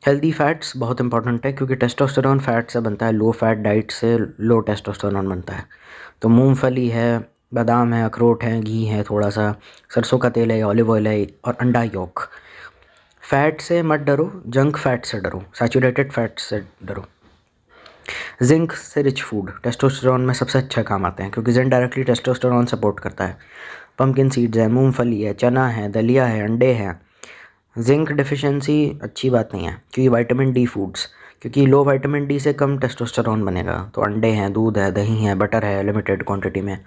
हेल्दी फैट्स बहुत इंपॉर्टेंट है, क्योंकि टेस्टोस्टेरोन फैट से बनता है, लो फैट डाइट से लो टेस्टोस्टेरोन बनता है। तो मूंगफली है, बादाम है, अखरोट है, घी है, थोड़ा सा सरसों का तेल है, ऑलिव ऑयल है, और अंडा योक। फैट से मत डरो, जंक फैट से डरो, सैचुरेटेड फैट से डरो। जिंक से रिच फूड टेस्टोस्टेरोन में सबसे अच्छा काम आते हैं, क्योंकि जिंक डायरेक्टली टेस्टोस्टेरोन सपोर्ट करता है। पम्पकिन सीड्स है, मूंगफली है, चना है, दलिया है, अंडे हैं। जिंक डेफिशिएंसी अच्छी बात नहीं है, क्योंकि विटामिन डी फूड्स, क्योंकि लो विटामिन डी से कम टेस्टोस्टेरोन बनेगा। तो अंडे हैं, दूध है, दही है, बटर है लिमिटेड क्वांटिटी में,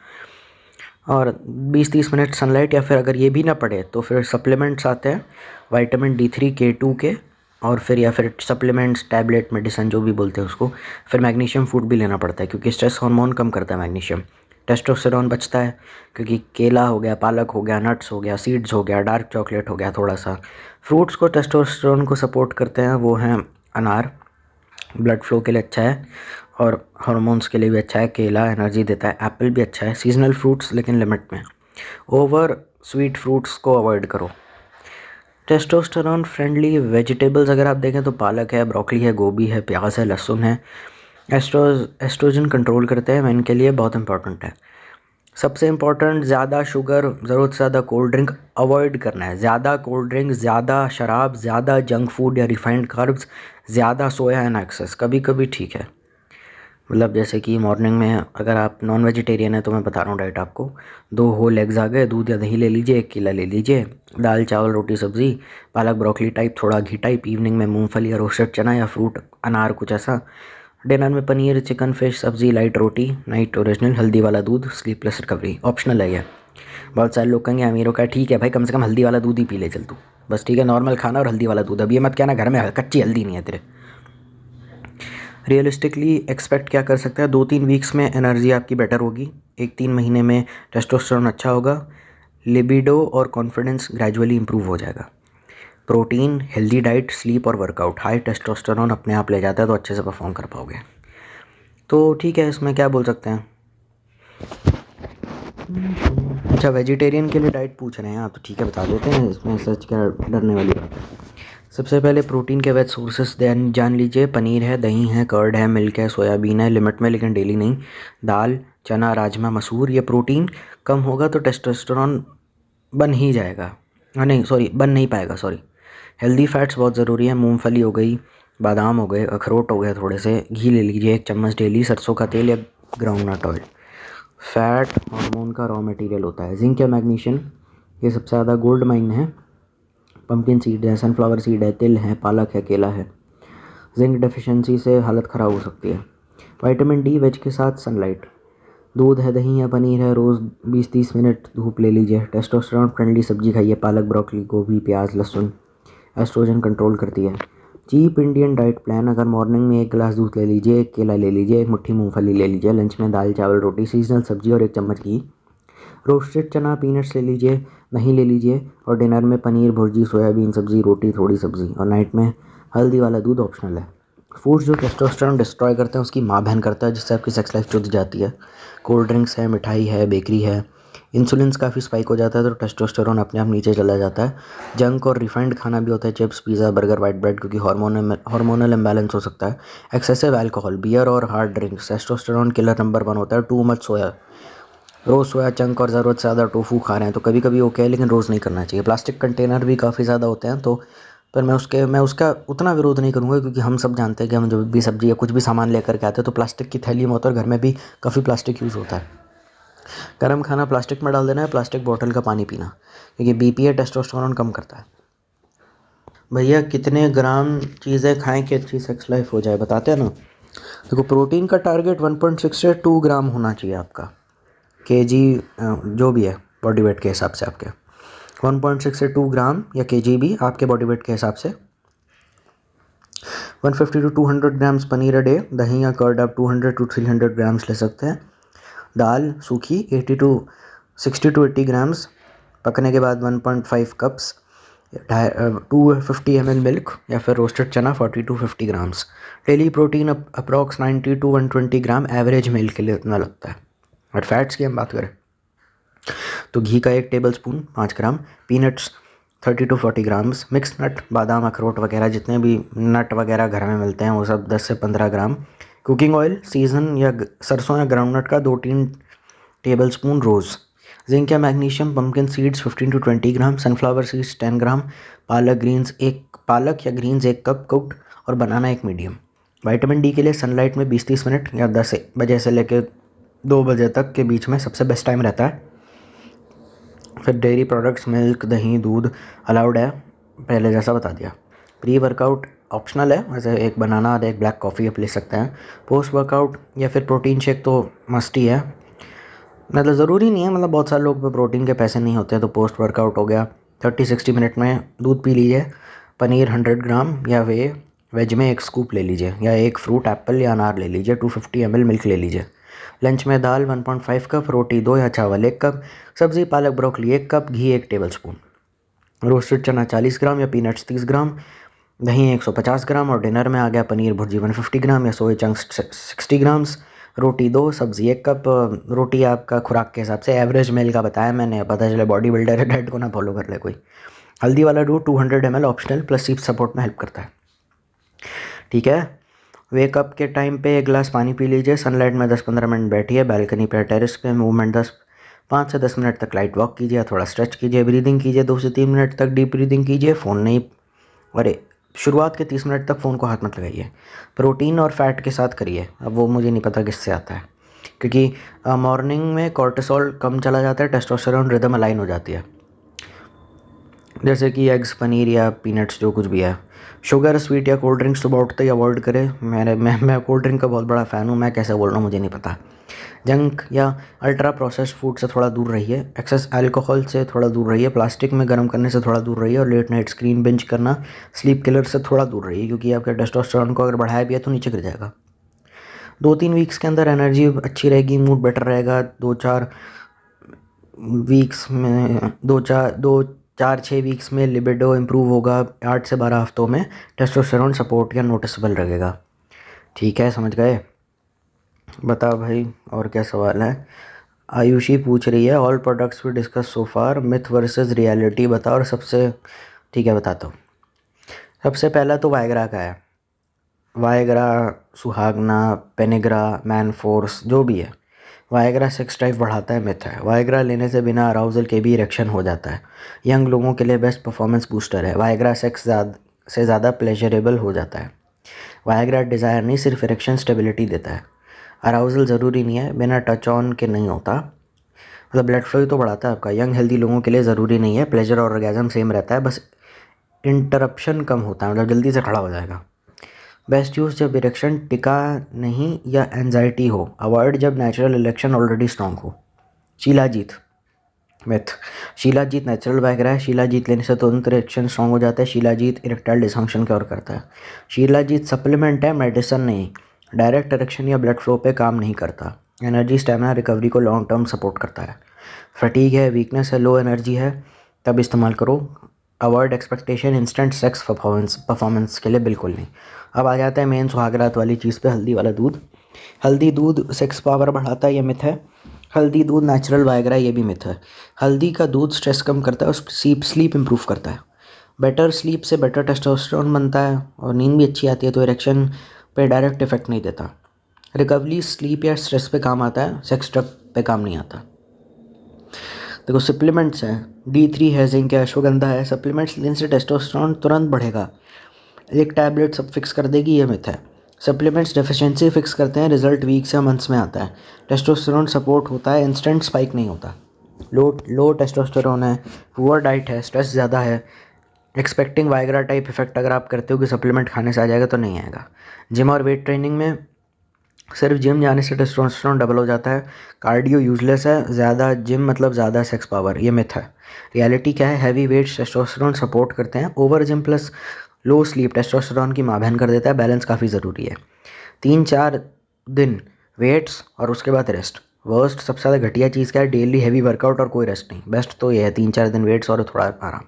और 20-30 मिनट सनलाइट, या फिर अगर ये भी ना पड़े तो फिर सप्लीमेंट्स आते हैं विटामिन D3 K2 के, और फिर या फिर सप्लीमेंट्स, टैबलेट, मेडिसिन जो भी बोलते हैं उसको। फिर मैग्नीशियम फूड भी लेना पड़ता है, क्योंकि स्ट्रेस हार्मोन कम करता है मैग्नीशियम। टेस्टोस्टेरोन बचता है, क्योंकि केला हो गया, पालक हो गया, नट्स हो गया, सीड्स हो गया, डार्क चॉकलेट हो गया थोड़ा सा। फ्रूट्स को टेस्टोस्टेरोन को सपोर्ट करते हैं, वो हैं अनार, ब्लड फ्लो के लिए अच्छा है और हार्मोन्स के लिए भी अच्छा है। केला एनर्जी देता है, एप्पल भी अच्छा है। सीजनल फ्रूट्स लेकिन लिमिट में, ओवर स्वीट फ्रूट्स को अवॉइड करो। टेस्टोस्टेरोन फ्रेंडली वेजिटेबल्स अगर आप देखें तो पालक है, ब्रोकली है, गोभी है, प्याज है, लहसुन है। एस्ट्रोजन कंट्रोल करते हैं, मेन के लिए बहुत इंपॉर्टेंट है। सबसे इम्पॉर्टेंट, ज़्यादा शुगर, ज़रूरत से ज़्यादा कोल्ड ड्रिंक अवॉइड करना है। ज़्यादा कोल्ड ड्रिंक, ज़्यादा शराब, ज़्यादा जंक फूड या रिफाइंड कार्ब्स, ज़्यादा सोया इन एक्सेस कभी कभी ठीक है। मतलब जैसे कि मॉर्निंग में अगर आप नॉन वेजिटेरियन है तो मैं बता रहा हूँ डाइट आपको, 2 होल एग्स आ गए, दूध या दही ले लीजिए, 1 केला ले लीजिए, दाल चावल रोटी सब्ज़ी, पालक ब्रोकली टाइप, थोड़ा घी टाइप, इवनिंग में मूंगफली या रोस्टेड चना या फ्रूट, अनार कुछ ऐसा। डिनर में पनीर, चिकन, फिश, सब्ज़ी, लाइट रोटी, नाइट ओरिजिनल हल्दी वाला दूध, स्लीपलेस रिकवरी। ऑप्शनल है ये। बहुत सारे लोग कहेंगे अमीरों का ठीक है भाई, कम से कम हल्दी वाला दूध ही पी ले चल तू, बस ठीक है, नॉर्मल खाना और हल्दी वाला दूध। अब ये मत कहना घर में कच्ची हल्दी नहीं है तेरे। रियलिस्टिकली एक्सपेक्ट क्या कर सकते हैं, 2-3 वीक्स में एनर्जी आपकी बेटर होगी, 1-3 महीने में टेस्टोस्टेरोन अच्छा होगा, लिबिडो और कॉन्फिडेंस ग्रेजुअली इंप्रूव हो जाएगा। प्रोटीन, हेल्दी डाइट, स्लीप और वर्कआउट हाई टेस्टोस्टेरोन अपने आप ले जाता है, तो अच्छे से परफॉर्म कर पाओगे। तो ठीक है, इसमें क्या बोल सकते हैं। अच्छा, वेजिटेरियन के लिए डाइट पूछ रहे हैं आप, तो ठीक है बता देते हैं, इसमें सच क्या डरने वाली बात है। सबसे पहले प्रोटीन के वेज सोर्सेस जान लीजिए। पनीर है, दही है, कर्ड है, मिल्क है, सोयाबीन है, लिमिट में लेकिन डेली नहीं। दाल, चना, राजमा, मसूर, ये प्रोटीन कम होगा तो टेस्टोस्टेरोन बन ही जाएगा, हाँ नहीं सॉरी बन नहीं पाएगा सॉरी। हेल्दी फैट्स बहुत ज़रूरी है, मूंगफली हो गई, बादाम हो गए, अखरोट हो गए, थोड़े से घी ले लीजिए 1 चम्मच डेली, सरसों का तेल या ग्राउंडनट ऑयल। फैट हार्मोन का रॉ मटेरियल होता है। जिंक या मैग्नीशियम, ये सबसे ज़्यादा गोल्ड माइन है। पम्पकिन सीड है, सनफ्लावर सीड है, तिल है, पालक है, केला है। जिंक डेफिशिएंसी से हालत ख़राब हो सकती है। विटामिन डी वेज के साथ सनलाइट, दूध है, दही है, पनीर है, रोज़ 20-30 मिनट धूप ले लीजिए। टेस्टोस्टेरोन फ्रेंडली सब्जी खाइए, पालक, ब्रोकली, गोभी, प्याज, लहसुन, एस्ट्रोजन कंट्रोल करती है। चीप इंडियन डाइट प्लान, अगर मॉर्निंग में 1 गिलास दूध ले लीजिए, 1 केला ले लीजिए, 1 मुट्ठी मूंगफली ले लीजिए, लंच में दाल चावल रोटी सीजनल सब्जी और 1 चम्मच घी, रोस्टेड चना पीनट्स ले लीजिए, दही ले लीजिए, और डिनर में पनीर भुर्जी सोयाबीन सब्जी रोटी थोड़ी सब्जी, और नाइट में हल्दी वाला दूध ऑप्शनल है। फूड्स जो टेस्टोस्टेरोन डिस्ट्रॉय करते हैं उसकी माँ बहन करता है, जिससे आपकी सेक्स लाइफ जुड़ जाती है। कोल्ड ड्रिंक्स है, मिठाई है, बेकरी है, इंसुलिन काफ़ी स्पाइक हो जाता है तो टेस्टोस्टेरोन अपने आप नीचे चला जाता है। जंक और रिफाइंड खाना भी होता है, chips pizza burger white bread, क्योंकि हार्मोनल इम्बैलेंस हो सकता है। एक्सेसिव अल्कोहल बियर और hard drinks testosterone killer number 1 होता है। टू मच सोया, रोज़ सोया चंक और ज़रूरत से ज़्यादा टोफू खा रहे हैं तो कभी कभी ओके है, लेकिन रोज़ नहीं करना चाहिए। प्लास्टिक कंटेनर भी काफ़ी ज़्यादा होते हैं, तो पर मैं उसका उतना विरोध नहीं करूँगा, क्योंकि हम सब जानते हैं कि हम जब भी सब्जी या कुछ भी सामान लेकर के आते हैं तो प्लास्टिक की थैली में होता है, और घर में भी काफ़ी प्लास्टिक यूज़ होता है। गर्म खाना प्लास्टिक में डाल देना है, प्लास्टिक बॉटल का पानी पीना, क्योंकि बीपीए टेस्टोस्टेरोन कम करता है। भैया कितने ग्राम चीज़ें खाएं कि अच्छी सेक्स लाइफ हो जाए, बताते हैं ना। देखो, प्रोटीन का टारगेट 1.6 से 2 ग्राम होना चाहिए आपका, केजी जो भी है बॉडी वेट के हिसाब से आपके 1.6 से 2 ग्राम, या केजी भी आपके बॉडी वेट के हिसाब से। 150 to 200 grams paneer a day, दही या कर्ड आप 200 टू 300 ग्राम्स ले सकते हैं। दाल सूखी 60 टू 80 ग्राम्स, पकने के बाद 1.5 कप्स, 250 ml मिल्क, या फिर रोस्टेड चना 40 to 50 grams. Daily protein approx 90 to 120 gram average meal के लिए इतना लगता है। और फैट्स की हम बात करें तो घी का 1 tablespoon 5 gram, peanuts 30 to 40 grams, mix nut बादाम अखरोट वगैरह जितने भी नट वगैरह घर में मिलते हैं वो सब 10 से 15 ग्राम। कुकिंग ऑयल सीजन या सरसों या ग्राउंडनट का 2-3 टेबल स्पून रोज़। जिंक या magnesium pumpkin seeds 15 to 20 gram, sunflower seeds 10 gram, पालक या ग्रीन्स 1 कप कुक्ड, और बनाना 1 मीडियम। विटामिन डी के लिए सनलाइट में 20-30 मिनट या 10 बजे से लेकर 2 बजे तक के बीच में सबसे बेस्ट टाइम रहता है। फिर डेयरी प्रोडक्ट्स मिल्क दही दूध अलाउड है, पहले जैसा बता दिया। प्री वर्कआउट ऑप्शनल है, वैसे 1 बनाना और 1 ब्लैक कॉफ़ी आप ले सकते हैं। पोस्ट वर्कआउट या फिर प्रोटीन शेक तो मस्ट ही है, मतलब ज़रूरी नहीं है, मतलब बहुत सारे लोग पे प्रोटीन के पैसे नहीं होते, तो पोस्ट वर्कआउट हो गया 30-60 मिनट में दूध पी लीजिए, पनीर 100 ग्राम या वेज में 1 स्कूप ले लीजिए, या 1 फ्रूट एप्पल या अनार ले लीजिए, 250 ml मिल्क ले लीजिए। लंच में दाल 1.5 कप, रोटी 2 या चावल 1 कप, सब्ज़ी पालक ब्रोकली 1 कप, घी 1 टेबल स्पून, रोस्टेड चना 40 ग्राम या पीनट्स 30 ग्राम, दही 150 ग्राम, और डिनर में आ गया पनीर भुर्जी 150 ग्राम या सोया चंक्स 60 ग्राम्स, रोटी 2 सब्ज़ी 1 कप। रोटी आपका खुराक के हिसाब से एवरेज मेल का बताया मैंने, पता चले बॉडी बिल्डर है डाइट को ना फॉलो कर ले कोई। हल्दी वाला दूध 200 ml optional, plus sleep support में हेल्प करता है। ठीक है, वेकअप के टाइम पे 1 गिलास पानी पी लीजिए, सनलाइट में 10-15 मिनट बैठिए, बालकनी पे टेरेस पे मूवमेंट 5 से 10 मिनट तक लाइट वॉक कीजिए, थोड़ा स्ट्रेच कीजिए, ब्रीदिंग कीजिए 2 से 3 मिनट तक डीप ब्रीदिंग कीजिए, फ़ोन नहीं, अरे शुरुआत के 30 मिनट तक फ़ोन को हाथ मत लगाइए। प्रोटीन और फैट के साथ करिए, अब वो मुझे नहीं पता किससे आता है, क्योंकि मॉर्निंग में कॉर्टिसोल कम चला जाता है, टेस्टोस्टेरोन रिदम अलाइन हो जाती है, जैसे कि एग्स पनीर या पीनट्स जो कुछ भी है। शुगर स्वीट या कोल्ड ड्रिंक्स सुबह उठते ही अवॉइड करें। मैं कोल्ड ड्रिंक का बहुत बड़ा फ़ैन हूँ, मैं कैसे बोल रहा हूँ मुझे नहीं पता। जंक या अल्ट्रा प्रोसेस्ड फूड से थोड़ा दूर रहिए, एक्सेस अल्कोहल से थोड़ा दूर रहिए, प्लास्टिक में गर्म करने से थोड़ा दूर रहिए, और लेट नाइट स्क्रीन बिंज करना स्लीप किलर से थोड़ा दूर रहिए, क्योंकि आपके टेस्टोस्टेरोन को अगर बढ़ाया भी है तो नीचे गिर जाएगा। 2-3 वीक्स के अंदर एनर्जी अच्छी रहेगी, मूड बेटर रहेगा। 2-4-6 वीक्स में लिबिडो इम्प्रूव होगा। 8 से 12 हफ्तों में टेस्टोस्टेरोन सपोर्ट या नोटिसेबल लगेगा। ठीक है, समझ गए? बताओ भाई, और क्या सवाल है? आयुषी पूछ रही है, all products we discuss so far myth versus reality बताओ। और सबसे ठीक है बताता हूँ। सबसे पहला तो वायग्रा का है। वायग्रा, सुहागना, पेनिग्रा, मैन फोर्स जो भी है, वायग्रा सेक्स ड्राइव बढ़ाता है, मिथ है। वायग्रा लेने से बिना अराउजल के भी इरेक्शन हो जाता है। यंग लोगों के लिए बेस्ट परफॉर्मेंस बूस्टर है। वायग्रा सेक्स से ज़्यादा प्लेजरेबल हो जाता है। वायग्रा डिज़ायर नहीं, सिर्फ इरेक्शन स्टेबिलिटी देता है। अराउजल ज़रूरी नहीं है, बिना टच ऑन के नहीं होता, मतलब ब्लड फ्लो तो बढ़ाता है आपका। यंग हेल्दी लोगों के लिए ज़रूरी नहीं है, प्लेजर और ऑर्गेजम सेम रहता है, बस इंटरप्शन कम होता है, मतलब जल्दी से खड़ा हो जाएगा। बेस्ट यूज़ जब इरेक्शन टिका नहीं या एंजाइटी हो। अवॉइड जब नेचुरल इलेक्शन ऑलरेडी स्ट्रॉन्ग हो। शीलाजीत, मिथ। शिलाजीत नेचुरल वायग्रा है। शिलाजीत लेने से तुरंत इरेक्शन स्ट्रॉन्ग हो जाता है। शिलाजीत इरेक्टाइल डिसफंक्शन क्योर करता है। शिलाजीत सप्लीमेंट है, मेडिसिन नहीं। डायरेक्ट इरेक्शन या ब्लड फ्लो पे काम नहीं करता। एनर्जी स्टेमिना रिकवरी को लॉन्ग टर्म सपोर्ट करता है। फटीग है, वीकनेस है, लो एनर्जी है, तब इस्तेमाल करो। Avoid expectation instant sex performance के लिए बिल्कुल नहीं। अब आ जाता है मेन सुहागरात वाली चीज़ पे, हल्दी वाला दूध। हल्दी दूध सेक्स पावर बढ़ाता है, ये मिथ है। हल्दी दूध नेचुरल वायग्रा, ये भी मिथ है। हल्दी का दूध स्ट्रेस कम करता है और स्लीप इंप्रूव करता है। बेटर स्लीप से बेटर टेस्टोस्टेरोन बनता है और नींद भी अच्छी आती है, तो इरेक्शन पे डायरेक्ट इफेक्ट नहीं देता। रिकवरी स्लीप या स्ट्रेस पे काम आता है, सेक्स ड्रग पे काम नहीं आता। देखो सप्लीमेंट्स हैं, D3 है, जिंक है, अश्वगंधा है। सप्लीमेंट्स लेने से टेस्टोस्टेरोन तुरंत बढ़ेगा, एक टैबलेट सब फिक्स कर देगी, ये मिथ है। सप्लीमेंट्स डेफिशिएंसी फिक्स करते हैं, रिजल्ट वीक्स या मंथ्स में आता है। टेस्टोस्टेरोन सपोर्ट होता है, इंस्टेंट स्पाइक नहीं होता। लो टेस्टोस्टेरोन है, पुअर डाइट है, स्ट्रेस ज़्यादा है। एक्सपेक्टिंग वाइग्रा टाइप इफेक्ट अगर आप करते हो कि सप्लीमेंट खाने से आ जाएगा, तो नहीं आएगा। जिम और वेट ट्रेनिंग में सिर्फ जिम जाने से टेस्टोस्टेरोन डबल हो जाता है। कार्डियो यूजलेस है, ज़्यादा जिम मतलब ज़्यादा सेक्स पावर, ये मिथ है। रियलिटी क्या है, हैवी वेट्स टेस्टोस्टेरोन सपोर्ट करते हैं। Over gym plus low sleep testosterone की मां बहन कर देता है। बैलेंस काफ़ी ज़रूरी है। 3-4 दिन वेट्स और उसके बाद रेस्ट। वर्स्ट सबसे ज़्यादा घटिया चीज़ क्या है, डेली हैवी वर्कआउट और कोई रेस्ट नहीं। बेस्ट तो ये है 3-4 दिन वेट्स और थोड़ा आराम।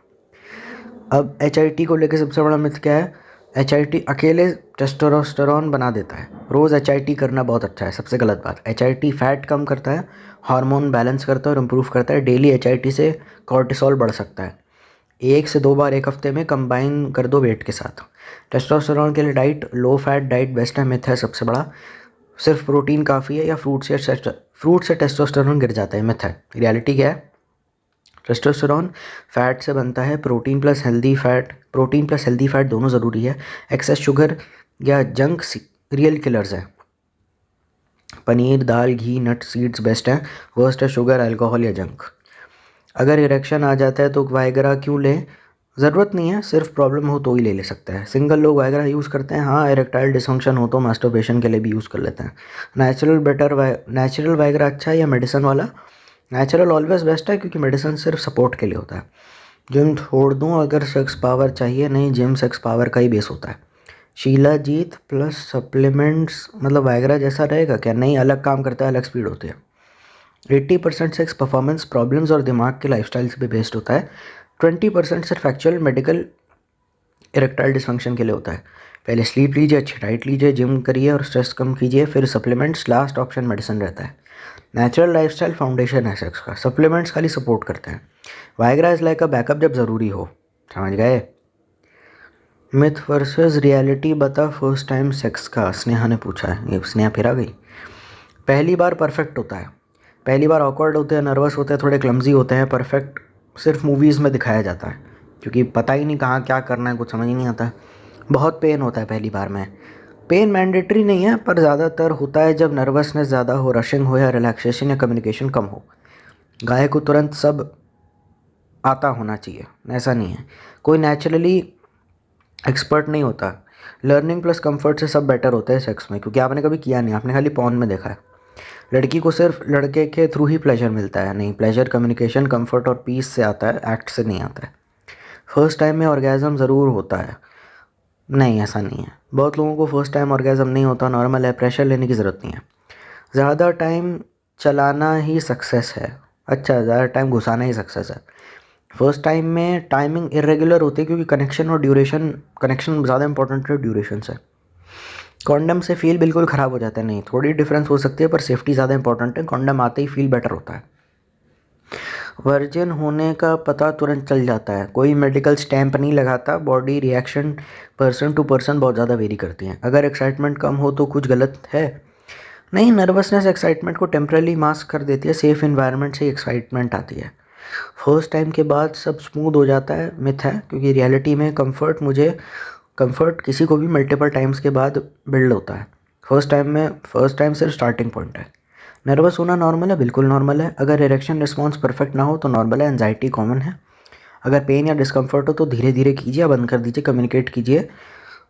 अब HIT को लेकर सबसे बड़ा मिथ क्या है, HIT अकेले टेस्टोस्टेरोन बना देता है। रोज़ HIT करना बहुत अच्छा है, सबसे गलत बात। HIT फैट कम करता है, हार्मोन बैलेंस करता है और इम्प्रूव करता है। डेली HIT से कॉर्टिसोल बढ़ सकता है। 1 से 2 बार एक हफ्ते में कंबाइन कर दो वेट के साथ। टेस्टोस्टेरोन के लिए diet low fat diet best है, मिथ है सबसे बड़ा। सिर्फ प्रोटीन काफ़ी है या फ्रूट से टेस्टोस्टेरोन गिर जाता है, मिथ है। रियलिटी क्या है, टेस्टोस्टेरोन फैट से बनता है, प्रोटीन प्लस हेल्दी फैट दोनों ज़रूरी है। एक्सेस शुगर या जंक रियल किलर्स है। पनीर, दाल, घी, नट, सीड्स बेस्ट है। वर्स्ट है शुगर, अल्कोहल या जंक। अगर इरेक्शन आ जाता है तो वाइग्रा क्यों लें, ज़रूरत नहीं है, सिर्फ प्रॉब्लम हो तो ही ले सकते हैं। सिंगल लोग वाइग्रा यूज़ करते हैं, हाँ इरेक्टाइल डिसफंक्शन हो तो मास्टरबेशन के लिए भी यूज़ कर लेते हैं। नेचुरल वाइग्रा अच्छा है या मेडिसिन वाला। नेचुरल ऑलवेज बेस्ट है, क्योंकि मेडिसिन सिर्फ सपोर्ट के लिए होता है। जिम छोड़ दूँ अगर सेक्स पावर चाहिए, नहीं, जिम सेक्स पावर का ही बेस होता है। शीलाजीत प्लस सप्लीमेंट्स मतलब वाइग्रा जैसा रहेगा क्या, नहीं, अलग काम करता है, अलग स्पीड होती है। 80% सेक्स परफॉर्मेंस प्रॉब्लम्स और दिमाग के लाइफस्टाइल पे बेस्ड होता है। 20% सिर्फ एक्चुअल मेडिकल इरेक्टाइल डिसफंक्शन के लिए होता है। पहले स्लीप लीजिए, अच्छी डाइट लीजिए, जिम करिए और स्ट्रेस कम कीजिए, फिर सप्लीमेंट्स लास्ट ऑप्शन मेडिसिन रहता है। नेचुरल लाइफस्टाइल फाउंडेशन है सेक्स का, सप्लीमेंट्स खाली सपोर्ट करते हैं। Viagra is like a backup जब ज़रूरी हो, समझ गए। मिथ वर्सेस रियलिटी बता फर्स्ट टाइम सेक्स का, स्नेहा ने पूछा है। ये स्नेहा फिर आ गई। पहली बार परफेक्ट होता है, पहली बार ऑकवर्ड होते हैं, नर्वस होते हैं, थोड़े क्लमजी होते हैं। परफेक्ट सिर्फ मूवीज़ में दिखाया जाता है, क्योंकि पता ही नहीं कहाँ क्या करना है, कुछ समझ ही नहीं आता। बहुत पेन होता है पहली बार में। पेन मैंडेटरी नहीं है, पर ज़्यादातर होता है जब नर्वसनेस ज़्यादा हो, रशिंग हो या रिलैक्सेशन या कम्युनिकेशन कम हो। गाय को तुरंत सब आता होना चाहिए, ऐसा नहीं है। कोई नेचुरली एक्सपर्ट नहीं होता। लर्निंग प्लस कंफर्ट से सब बेटर होता है सेक्स में, क्योंकि आपने कभी किया नहीं, आपने खाली पॉर्न में देखा है। लड़की को सिर्फ लड़के के थ्रू ही प्लेजर मिलता है, नहीं, प्लेजर कम्युनिकेशन कंफर्ट और पीस से आता है, एक्ट से नहीं आता है। फर्स्ट टाइम में ऑर्गेज़म ज़रूर होता है, नहीं ऐसा नहीं है। बहुत लोगों को फर्स्ट टाइम ऑर्गेज़म नहीं होता, नॉर्मल है, प्रेशर लेने की ज़रूरत नहीं है। ज़्यादा टाइम चलाना ही सक्सेस है, अच्छा, ज़्यादा टाइम घुसाना ही सक्सेस है। फर्स्ट टाइम में टाइमिंग इरेगुलर होती है, क्योंकि कनेक्शन ज़्यादा इंपॉर्टेंट है ड्यूरेशन से। कॉन्डम से फील बिल्कुल ख़राब हो जाता है, नहीं, थोड़ी डिफरेंस हो सकती है, पर सेफ्टी ज़्यादा इंपॉर्टेंट है। कॉन्डम आते ही फील बेटर होता है। वर्जिन होने का पता तुरंत चल जाता है, कोई मेडिकल स्टैंप नहीं लगाता। Body reaction person to person बहुत ज़्यादा वेरी करती हैं। अगर एक्साइटमेंट कम हो तो कुछ गलत है, नहीं, नर्वसनेस एक्साइटमेंट को टेम्परली मास्क कर देती है। सेफ इन्वायरमेंट से एक्साइटमेंट आती है। फर्स्ट टाइम के बाद सब स्मूथ हो जाता है, मिथ है, क्योंकि रियलिटी में कंफर्ट किसी को भी मल्टीपल टाइम्स के बाद बिल्ड होता है। फर्स्ट टाइम सिर्फ स्टार्टिंग पॉइंट है। नर्वस होना नॉर्मल है, बिल्कुल नॉर्मल है। अगर इरेक्शन रिस्पॉन्स परफेक्ट ना हो तो नॉर्मल है, एंजाइटी कॉमन है। अगर पेन या डिस्कम्फर्ट हो तो धीरे धीरे कीजिए, बंद कर दीजिए, कम्युनिकेट कीजिए।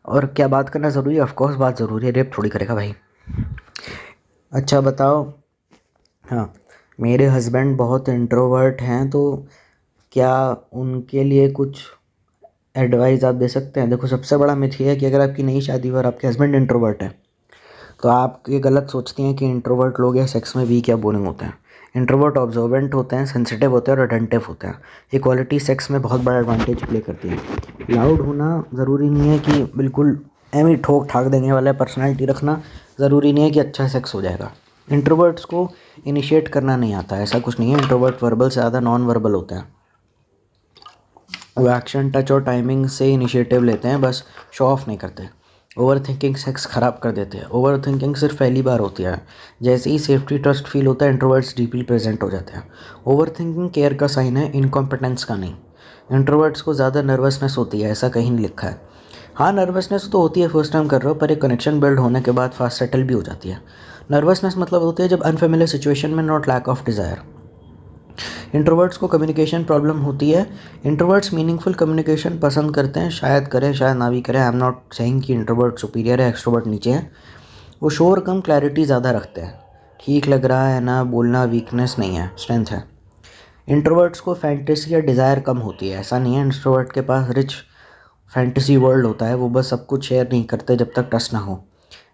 और क्या बात करना ज़रूरी है, ऑफकोर्स बात ज़रूरी है, रेप थोड़ी करेगा भाई। अच्छा बताओ, हाँ, मेरे हस्बैंड बहुत इंट्रोवर्ट हैं, तो क्या उनके लिए कुछ एडवाइस आप दे सकते हैं? देखो, सबसे बड़ा मिथ ये है कि अगर आपकी नई शादी हुई और आपके हस्बैंड इंट्रोवर्ट है तो आप ये गलत सोचती हैं कि इंट्रोवर्ट लोग या सेक्स में वीक या बोरिंग होते हैं। इंट्रोवर्ट ऑब्जर्वेंट होते हैं, सेंसिटिव होते हैं और अटेंटिव होते हैं। ये क्वालिटी सेक्स में बहुत बड़ा एडवांटेज प्ले करती है। लाउड होना ज़रूरी नहीं है कि बिल्कुल एम ही ठोक ठाक देने वाला पर्सनालिटी रखना ज़रूरी नहीं है कि अच्छा सेक्स हो जाएगा। इंट्रोवर्ट्स को इनिशिएट करना नहीं आता है, ऐसा कुछ नहीं है। इंट्रोवर्ट वर्बल से ज़्यादा नॉन वर्बल होते हैं। वो एक्शन, टच और टाइमिंग से इनिशिएटिव लेते हैं, बस शो ऑफ नहीं करते। ओवर थिंकिंग सेक्स ख़राब कर देते हैं। ओवर थिंकिंग सिर्फ पहली बार होती है। जैसे ही सेफ्टी ट्रस्ट फील होता है, इंट्रोवर्ट्स डीपली प्रेजेंट हो जाते हैं। ओवर थिंकिंग केयर का साइन है, इनकॉम्पिटेंस का नहीं। इंट्रोवर्ट्स को ज़्यादा नर्वसनेस होती है, ऐसा कहीं नहीं लिखा है। हाँ, नर्वसनेस तो होती है फर्स्ट टाइम कर रहे हो, पर एक कनेक्शन बिल्ड होने के बाद फास्ट सेटल भी हो जाती है। नर्वसनेस मतलब होती है जब अनफेमिलियर सिचुएशन में, not lack of desire. Introverts को कम्युनिकेशन प्रॉब्लम होती है। इंट्रोवर्ट्स मीनिंगफुल कम्युनिकेशन पसंद करते हैं, शायद करें शायद ना भी करें। आई एम नॉट सेइंग कि इंट्रोवर्ट सुपीरियर है, एक्सट्रोवर्ट नीचे है। वो शोर कम, क्लैरिटी ज़्यादा रखते हैं। ठीक लग रहा है ना बोलना वीकनेस नहीं है, स्ट्रेंथ है। इंट्रोवर्ट्स को फैंटेसी या डिज़ायर कम होती है, ऐसा नहीं है। इंट्रोवर्ट के पास रिच फैंटेसी वर्ल्ड होता है, वो बस सब कुछ शेयर नहीं करते जब तक ट्रस्ट ना हो।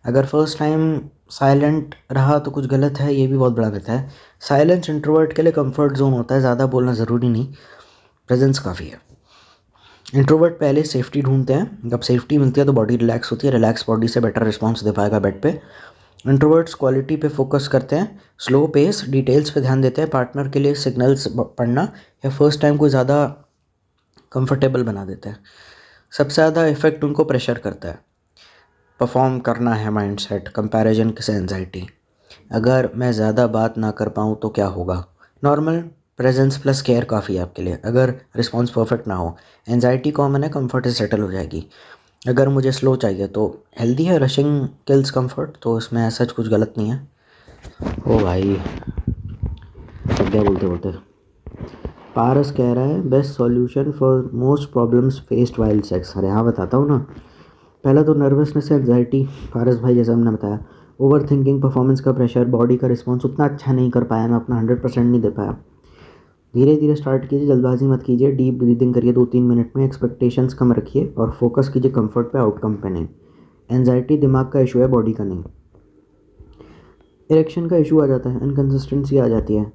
अगर फर्स्ट टाइम साइलेंट रहा तो कुछ गलत है, ये भी बहुत बड़ा मिथ है। साइलेंस इंट्रोवर्ट के लिए कंफर्ट जोन होता है, ज़्यादा बोलना ज़रूरी नहीं, प्रेजेंस काफ़ी है। इंट्रोवर्ट पहले सेफ्टी ढूंढते हैं, जब सेफ्टी मिलती है तो बॉडी रिलैक्स होती है, रिलैक्स बॉडी से बेटर रिस्पॉन्स दे पाएगा बेड पे। इंट्रोवर्ट्स क्वालिटी पे फोकस करते हैं, स्लो पेस, डिटेल्स पे ध्यान देते हैं। पार्टनर के लिए सिग्नल्स पढ़ना या फर्स्ट टाइम को ज़्यादा कंफर्टेबल बना देते हैं। सबसे ज़्यादा इफेक्ट उनको प्रेशर करता है, परफॉर्म करना है माइंडसेट, कंपैरिजन से एंजाइटी। अगर मैं ज़्यादा बात ना कर पाऊँ तो क्या होगा? नॉर्मल, प्रेजेंस प्लस केयर काफ़ी है आपके लिए। अगर रिस्पॉन्स परफेक्ट ना हो, एंजाइटी कॉमन है, कंफर्ट से सेटल हो जाएगी। अगर मुझे स्लो चाहिए तो हेल्दी है, रशिंग किल्स कंफर्ट, तो इसमें ऐसा कुछ गलत नहीं है। ओ भाई, अब क्या बोलते बोलते पारस कह रहा है best solution for most problems faced while sex. अरे हाँ, बताता हूँ ना। पहला तो नर्वसनेस से एंजाइटी, फारस भाई जैसा हमने बताया। ओवर थिंकिंग, परफॉर्मेंस का प्रेशर, बॉडी का रिस्पॉन्स उतना अच्छा नहीं कर पाया, मैं अपना 100% नहीं दे पाया। धीरे धीरे स्टार्ट कीजिए, जल्दबाजी मत कीजिए। डीप ब्रीदिंग करिए 2-3 मिनट में। एक्सपेक्टेशंस कम रखिए और फोकस कीजिए कंफर्ट पे, आउटकम पे नहीं। एंजाइटी दिमाग का इशू है, बॉडी का नहीं। इरेक्शन का इशू आ जाता है, इनकन्सिस्टेंसी आ जाती है,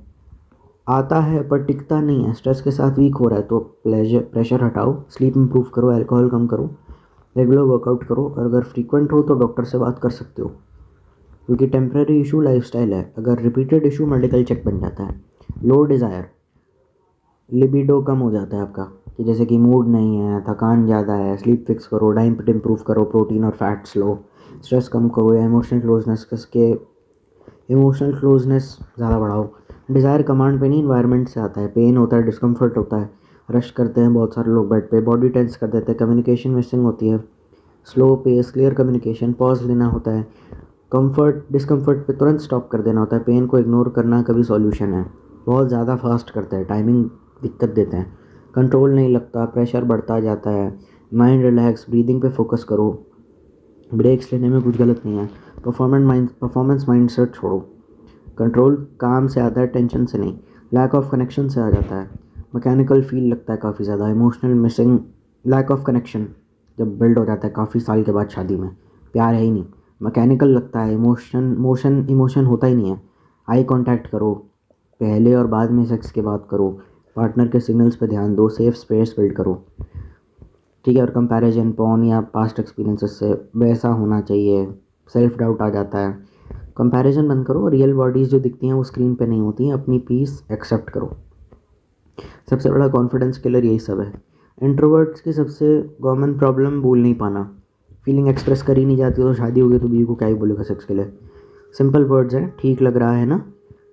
आता है पर टिकता नहीं है। स्ट्रेस के साथ वीक हो रहा है तो प्रेशर हटाओ, स्लीप इंप्रूव करो, अल्कोहल कम करो, रेगुलर वर्कआउट करो, और अगर फ्रीक्वेंट हो तो डॉक्टर से बात कर सकते हो, क्योंकि टेम्प्रेरी इशू लाइफस्टाइल है। अगर रिपीटेड इशू मेडिकल चेक बन जाता है। लो डिज़ायर, लिबिडो कम हो जाता है आपका, कि जैसे कि मूड नहीं है, थकान ज़्यादा है। स्लीप फिक्स करो, डाइट इंप्रूव करो, प्रोटीन और फैट्स लो, स्ट्रेस कम करो, या इमोशनल क्लोजनेस ज़्यादा बढ़ाओ। डिज़ायर कमांड पे नहीं, इन्वायरमेंट से आता है। पेन होता है, डिस्कम्फर्ट होता है, रश करते हैं बहुत सारे लोग बेड पे, बॉडी टेंस कर देते हैं, कम्युनिकेशन मिसिंग होती है। Slow pace, clear communication, pause लेना होता है। कंफर्ट, डिस्कम्फर्ट पे तुरंत स्टॉप कर देना होता है। पेन को इग्नोर करना कभी सॉल्यूशन है। बहुत ज़्यादा फास्ट करते हैं, टाइमिंग दिक्कत देते हैं, कंट्रोल नहीं लगता, प्रेशर बढ़ता जाता है। माइंड रिलैक्स, ब्रीदिंग पे फोकस करो, ब्रेक्स लेने में कुछ गलत नहीं है। परफॉर्मेंस माइंडसेट छोड़ो। कंट्रोल काम से आता है, टेंशन से नहीं। लैक ऑफ कनेक्शन से आ जाता है, मैकेनिकल फील लगता है काफ़ी ज़्यादा। Emotional missing, lack of connection जब बिल्ड हो जाता है काफ़ी साल के बाद शादी में, प्यार है ही नहीं, मैकेनिकल लगता है। इमोशन होता ही नहीं है। आई कांटेक्ट करो, पहले और बाद में सेक्स के बाद करो। पार्टनर के सिग्नल्स पे ध्यान दो, सेफ स्पेस बिल्ड करो, ठीक है। और कंपैरिजन, पॉर्न या पास्ट एक्सपीरियंसेस से वैसा होना चाहिए, सेल्फ डाउट आ जाता है। कंपैरिजन बंद करो, रियल बॉडीज़ जो दिखती हैं वो स्क्रीन पे नहीं होती हैं। अपनी पीस एक्सेप्ट करो। सबसे बड़ा कॉन्फिडेंस किलर यही सब है। इंट्रोवर्ट्स की सबसे कॉमन प्रॉब्लम बोल नहीं पाना, फीलिंग एक्सप्रेस करी नहीं जाती। तो शादी हो गई तो बीवी को क्या ही बोलेगा सेक्स के लिए। सिंपल वर्ड्स हैं, ठीक लग रहा है ना।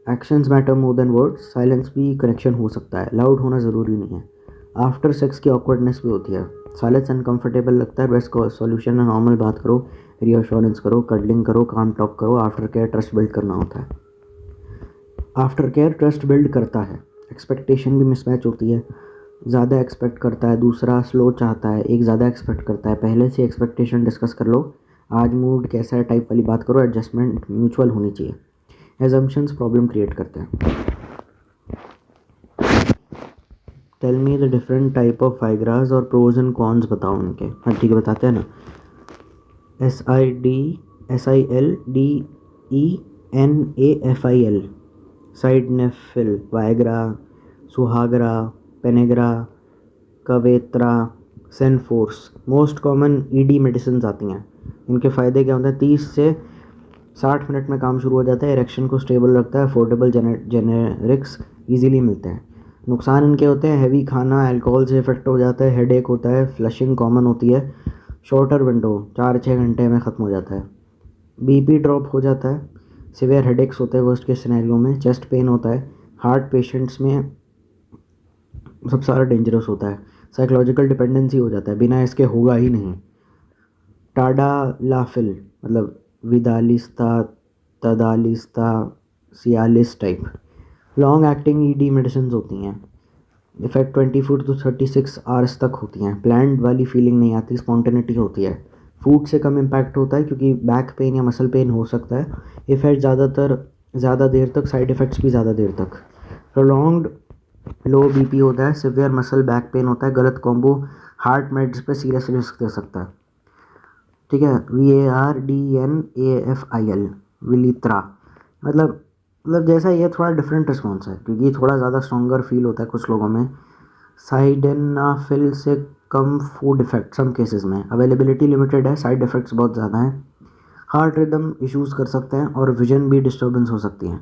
Actions matter more than words. Silence भी कनेक्शन हो सकता है, लाउड होना ज़रूरी नहीं है। आफ्टर सेक्स की ऑकवर्डनेस भी होती है, साइलेंस अनकंफर्टेबल लगता है। बेस्ट सॉल्यूशन है नॉर्मल बात करो, रीअश्योरेंस करो, कडलिंग करो, काम टॉक करो। आफ्टर केयर ट्रस्ट बिल्ड करना होता है। आफ्टर केयर ट्रस्ट बिल्ड करता है। एक्सपेक्टेशन भी मिसमैच होती है, ज़्यादा एक्सपेक्ट करता है, दूसरा स्लो चाहता है, एक ज़्यादा एक्सपेक्ट करता है। पहले से एक्सपेक्टेशन डिस्कस कर लो, आज मूड कैसा है टाइप वाली बात करो। एडजस्टमेंट म्यूचुअल होनी चाहिए। एजम्पशंस प्रॉब्लम क्रिएट करते हैं। Tell me the different type of Viagras और प्रोज एंड कॉन्स बताओ उनके। हाँ ठीक है, बताते हैं ना। SIDENAFIL sildenafil, Viagra, Suhagra, Penegra, कवेत्रा, Cenforce most common ED medicine आती हैं। इनके फ़ायदे क्या होते हैं? 30 से 60 मिनट में काम शुरू हो जाता है, इरेक्शन को स्टेबल रखता है, अफोर्डेबल जेनेरिक्स ईजीली मिलते हैं। नुकसान इनके होते हैं, हैवी खाना, अल्कोहल से इफेक्ट हो जाता है, हेडेक होता है, फ्लशिंग कॉमन होती है, शॉर्टर विंडो 4-6 घंटे में ख़त्म हो जाता है, बीपी ड्रॉप हो जाता है, सिवियर हेडेक्स होते हैं वर्स्ट के सिनेरियो में, चेस्ट पेन होता है, हार्ट पेशेंट्स में सबसे ज़्यादा डेंजरस होता है, साइकोलॉजिकल डिपेंडेंसी हो जाता है, बिना इसके होगा ही नहीं। टाडालाफिल मतलब Vidalista, Tadalista, Cialis type long acting ED medicine होती हैं। इफेक्ट 24 to 36 आवर्स तक होती हैं। प्लान्ड वाली फीलिंग नहीं आती, स्पॉन्टेनिटी होती है। फूड से कम इम्पैक्ट होता है क्योंकि बैक पेन या मसल पेन हो सकता है। इफेक्ट ज़्यादा देर तक, साइड इफ़ेक्ट्स भी ज़्यादा देर तक। प्रोलॉन्ग्ड लो बीपी होता है, सिवियर मसल बैक पेन होता है। गलत कॉम्बो हार्ट मेड्स पे सीरियस रिस्क दे सकता है। ठीक है, VARDNAFIL विलित्रा मतलब जैसा ये थोड़ा डिफरेंट रिस्पॉन्स है क्योंकि थोड़ा ज़्यादा स्ट्रॉन्गर फील होता है कुछ लोगों में। साइडेनाफिल से कम फूड इफेक्ट सम केसेस में। अवेलेबिलिटी लिमिटेड है, साइड इफ़ेक्ट्स बहुत ज़्यादा हैं। हार्ट रिदम इश्यूज़ कर सकते हैं और विजन भी डिस्टर्बेंस हो सकती है।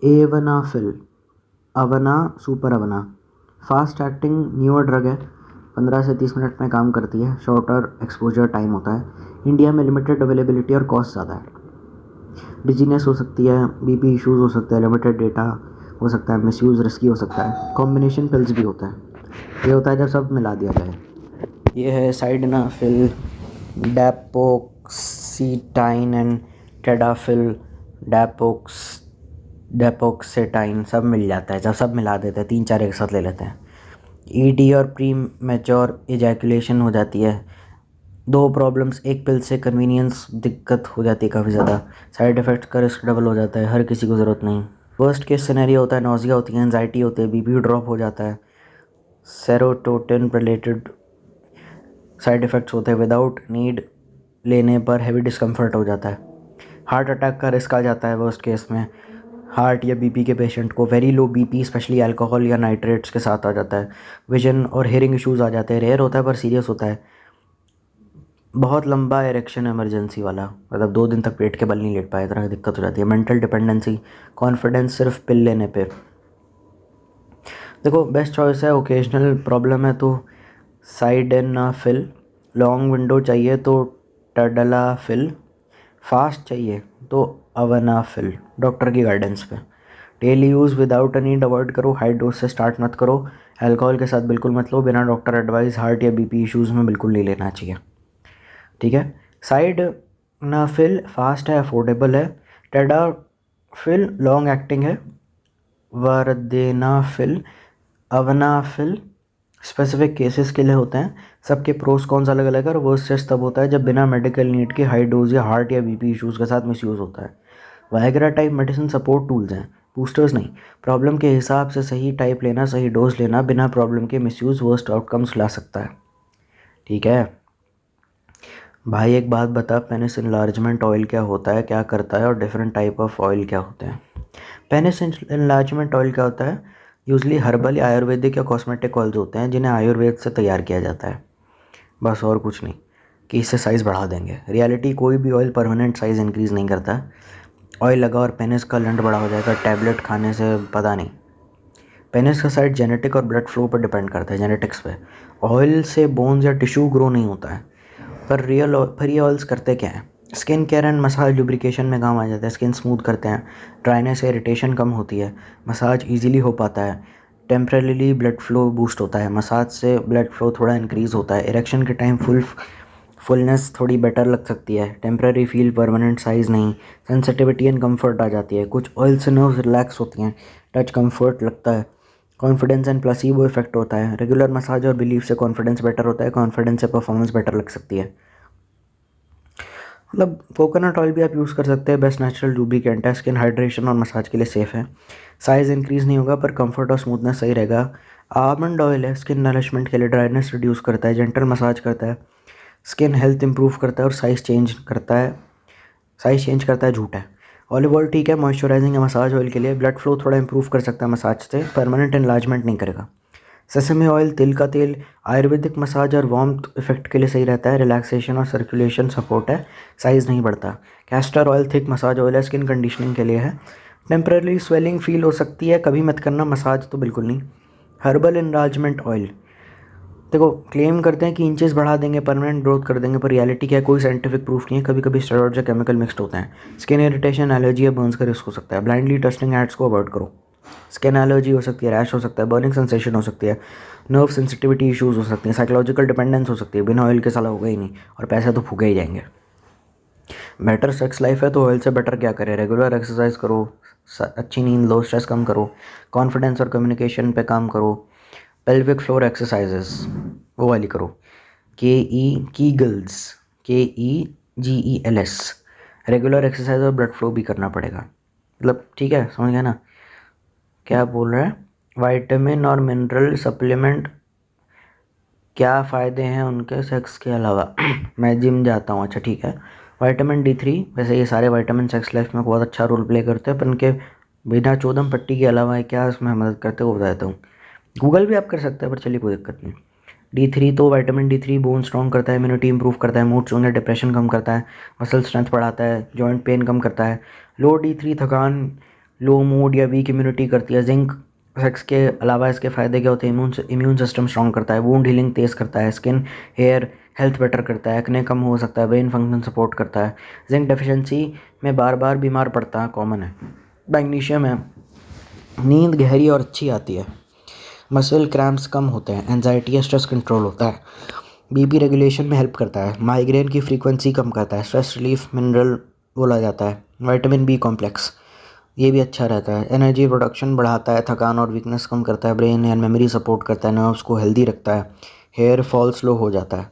Avanafil, Avana, super Avana fast acting newer drug है, 15 से 30 मिनट में काम करती है, शॉर्टर एक्सपोजर टाइम होता है। इंडिया में लिमिटेड अवेलेबिलिटी और कॉस्ट ज़्यादा है। डिजीनेस हो सकती है, बीपी इश्यूज़ हो सकते हैं, लिमिटेड डेटा हो सकता है, मिसयूज़ रिस्की हो सकता है। कॉम्बिनेशन पिल्स भी होता है, ये होता है जब सब मिला दिया जाए। ये है साइडनाफिल, डेपोक्सीटाइन एंड टेडाफिल, डेपोक्सेटाइन सब मिल जाता है, जब सब मिला देते हैं, 3-4 एक साथ ले लेते हैं। ईडी और प्री मैच्योर इजैकुलेशन हो जाती है। 2 प्रॉब्लम्स, एक पिल से कन्वीनियंस दिक्कत हो जाती है काफ़ी ज़्यादा, साइड इफ़ेक्ट्स का रिस्क डबल हो जाता है, हर किसी को ज़रूरत नहीं। वर्स्ट केस सिनेरियो होता है, नौजिया होती है, एंजाइटी होती है, बीपी ड्रॉप हो जाता है, सेरोटोनिन रिलेटेड साइड इफ़ेक्ट्स होते हैं, विदाउट नीड लेने पर हैवी डिस्कम्फर्ट हो जाता है, हार्ट अटैक का रिस्क आ जाता है वर्स्ट केस में। हार्ट या बीपी के पेशेंट को very low BP specially alcohol या नाइट्रेट्स के साथ आ जाता है। विजन और हेयरिंग इश्यूज़ आ जाते हैं, रेयर होता है पर सीरियस होता है। बहुत लंबा इरेक्शन इमरजेंसी वाला, मतलब 2 दिन तक पेट के बल नहीं लेट पाए, तरह की दिक्कत हो जाती है। मेंटल डिपेंडेंसी, कॉन्फिडेंस सिर्फ पिल लेने पे। देखो बेस्ट चॉइस है, ओकेजनल प्रॉब्लम है तो साइडेनाफिल, लॉन्ग विंडो चाहिए तो टाडालाफिल, फास्ट चाहिए तो अवनाफिल, डॉक्टर की गाइडेंस पे। Daily use without a need avoid करो, हाई डोज से स्टार्ट मत करो, अल्कोहल के साथ बिल्कुल मत लो, बिना डॉक्टर एडवाइस हार्ट या बीपी इश्यूज़ में बिल्कुल नहीं लेना चाहिए। ठीक है, साइडनाफिल फास्ट है, अफोर्डेबल है। टेडाफिल लॉन्ग एक्टिंग है। वर्देनाफिल, अवनाफिल स्पेसिफिक केसेस के लिए होते हैं। सबके प्रोस कॉन्स अलग अलग है और वर्स्ट केस तब होता है जब बिना मेडिकल नीड के हाई डोज या हार्ट या बीपी इश्यूज़ के साथ मिसयूज़ होता है। Viagra type medicine support tools हैं, बूस्टर्स नहीं। प्रॉब्लम के हिसाब से सही टाइप लेना, सही डोज लेना बिना प्रॉब्लम के मिसयूज़ वर्स्ट आउटकम्स ला सकता है। ठीक है भाई, एक बात बता, पेनिस इनलार्जमेंट ऑयल क्या होता है, क्या करता है और डिफरेंट टाइप ऑफ ऑयल क्या होते हैं? पेनिस इनलार्जमेंट ऑयल क्या होता है? यूजली हर्बल या आयुर्वेदिक या कॉस्मेटिक ऑयल्स होते हैं जिन्हें आयुर्वेद से तैयार किया जाता है, बस और कुछ नहीं कि इससे साइज़ बढ़ा देंगे। रियलिटी कोई भी ऑयल परमानेंट साइज़ इंक्रीज़ नहीं करता। ऑयल लगा और पेनिस का लंड बड़ा हो जाएगा टैबलेट खाने से, पता नहीं। पेनिस का साइड जेनेटिक और ब्लड फ्लो पर डिपेंड करता है, जेनेटिक्स पे। ऑयल से बोन्स या टिश्यू ग्रो नहीं होता है। पर ये ऑयल्स करते क्या हैं? Skin care and massage lubrication में काम आ जाता है, स्किन स्मूथ करते हैं, ड्राइनेस या इरिटेशन कम होती है, मसाज इजीली हो पाता है, टेम्परेली ब्लड फ्लो बूस्ट होता है, मसाज से ब्लड फ्लो थोड़ा इंक्रीज़ होता है, इरेक्शन के टाइम फुलनेस थोड़ी बेटर लग सकती है, टेम्परेरी फील, परमानेंट साइज़ नहीं, सेंसिटिविटी एंड कंफर्ट आ जाती है। कुछ ऑयल से नर्व्स रिलैक्स होती हैं, टच कंफर्ट लगता है, कॉन्फिडेंस एंड प्लेसिबो इफेक्ट होता है। रेगुलर मसाज और बिलीफ से कॉन्फिडेंस बेटर होता है, कॉन्फिडेंस से परफॉर्मेंस बेटर लग सकती है। मतलब कोकोनट ऑयल भी आप यूज़ कर सकते हैं, बेस्ट नेचुरल लूब्रिकेंट है, स्किन हाइड्रेशन और मसाज के लिए सेफ़ है। साइज़ इंक्रीज़ नहीं होगा पर कंफर्ट और स्मूथनेस सही रहेगा। आलमंड ऑयल है, स्किन नरिशमेंट के लिए, ड्राइनेस रिड्यूस करता है, जेंटल मसाज करता है, स्किन हेल्थ इंप्रूव करता है और साइज़ चेंज करता है। झूठ है। ऑलिव ऑयल ठीक है मॉइस्चराइजिंग या मसाज ऑयल के लिए, ब्लड फ्लो थोड़ा इंप्रूव कर सकता है मसाज से, परमानेंट एनलार्जमेंट नहीं करेगा। सेसमी ऑयल, तिल का तेल, आयुर्वेदिक मसाज और वार्मथ इफेक्ट के लिए सही रहता है, रिलैक्सेशन और सर्कुलेशन सपोर्ट है, साइज़ नहीं बढ़ता। Castor oil thick massage oil है, स्किन कंडीशनिंग के लिए है। टेम्पररी स्वेलिंग फील हो सकती है, कभी मत करना मसाज तो बिल्कुल नहीं। हर्बल एनलार्जमेंट ऑयल, देखो क्लेम करते हैं कि इंचेस बढ़ा देंगे, परमानेंट ग्रोथ कर देंगे, पर रियलिटी क्या है, कोई साइंटिफिक प्रूफ नहीं है। कभी कभी स्टेरॉइड्स या केमिकल मिक्सड होते हैं। स्किन इरिटेशन, एलर्जी या बर्न्स का रिस्क हो सकता है। ब्लाइंडली ट्रस्टिंग एड्स को अवॉइड करो। स्किन एलर्जी हो सकती है, रैश हो सकता है, बर्निंग सेंसेशन हो सकती है, नर्व सेंसिटिविटी इश्यूज़ हो सकती हैं, साइकोलॉजिकल डिपेंडेंस हो सकती है। बिना ऑयल के साला होगा ही नहीं और पैसे तो फूके ही जाएंगे। बेटर सेक्स लाइफ है तो ऑयल से बेटर क्या करें, रेगुलर एक्सरसाइज करो, अच्छी नींद लो, स्ट्रेस कम करो, कॉन्फिडेंस और कम्युनिकेशन पे काम करो, पेल्विक फ्लोर एक्सरसाइजेस वो वाली करो, कीगल्स, KEGELS, रेगुलर एक्सरसाइज और ब्लड फ्लो भी करना पड़ेगा। मतलब ठीक है, समझ गया ना क्या बोल रहा है। विटामिन और मिनरल सप्लीमेंट क्या फ़ायदे हैं उनके सेक्स के अलावा? मैं जिम जाता हूँ, अच्छा ठीक है। विटामिन D3, वैसे ये सारे विटामिन सेक्स लाइफ में बहुत अच्छा रोल प्ले करते हैं, पर इनके बिना चौदम पट्टी के अलावा क्या इसमें मदद करते हैं वो बताता हूँ। गूगल भी आप कर सकते हैं, पर चलिए कोई दिक्कत नहीं। D3 तो विटामिन D3 बोन स्ट्रॉन्ग करता है, इम्यूनिटी इंप्रूव करता है, मूड स्विंग या डिप्रेशन कम करता है, मसल स्ट्रेंथ बढ़ाता है, जॉइंट पेन कम करता है। लो D3 थकान, लो मूड या वीक इम्यूनिटी करती है। जिंक, सेक्स के अलावा इसके फ़ायदे क्या होते हैं, इम्यून सिस्टम स्ट्रॉन्ग करता है, वूंड हीलिंग तेज़ करता है, स्किन हेयर हेल्थ बेटर करता है, एक्ने कम हो सकता है, ब्रेन फंक्शन सपोर्ट करता है। जिंक डेफिशिएंसी में बार बार बीमार पड़ता है, कॉमन है। मैग्नीशियम है, नींद गहरी और अच्छी आती है, मसल क्रैम्प्स कम होते हैं, एंजाइटी या स्ट्रेस कंट्रोल होता है, बीपी रेगुलेशन में हेल्प करता है, माइग्रेन की फ्रीक्वेंसी कम करता है, स्ट्रेस रिलीफ मिनरल बोला जाता है। विटामिन बी कॉम्प्लेक्स ये भी अच्छा रहता है, एनर्जी प्रोडक्शन बढ़ाता है, थकान और वीकनेस कम करता है, ब्रेन एंड मेमोरी सपोर्ट करता है, नर्व्स को हेल्दी रखता है, हेयर फॉल स्लो हो जाता है।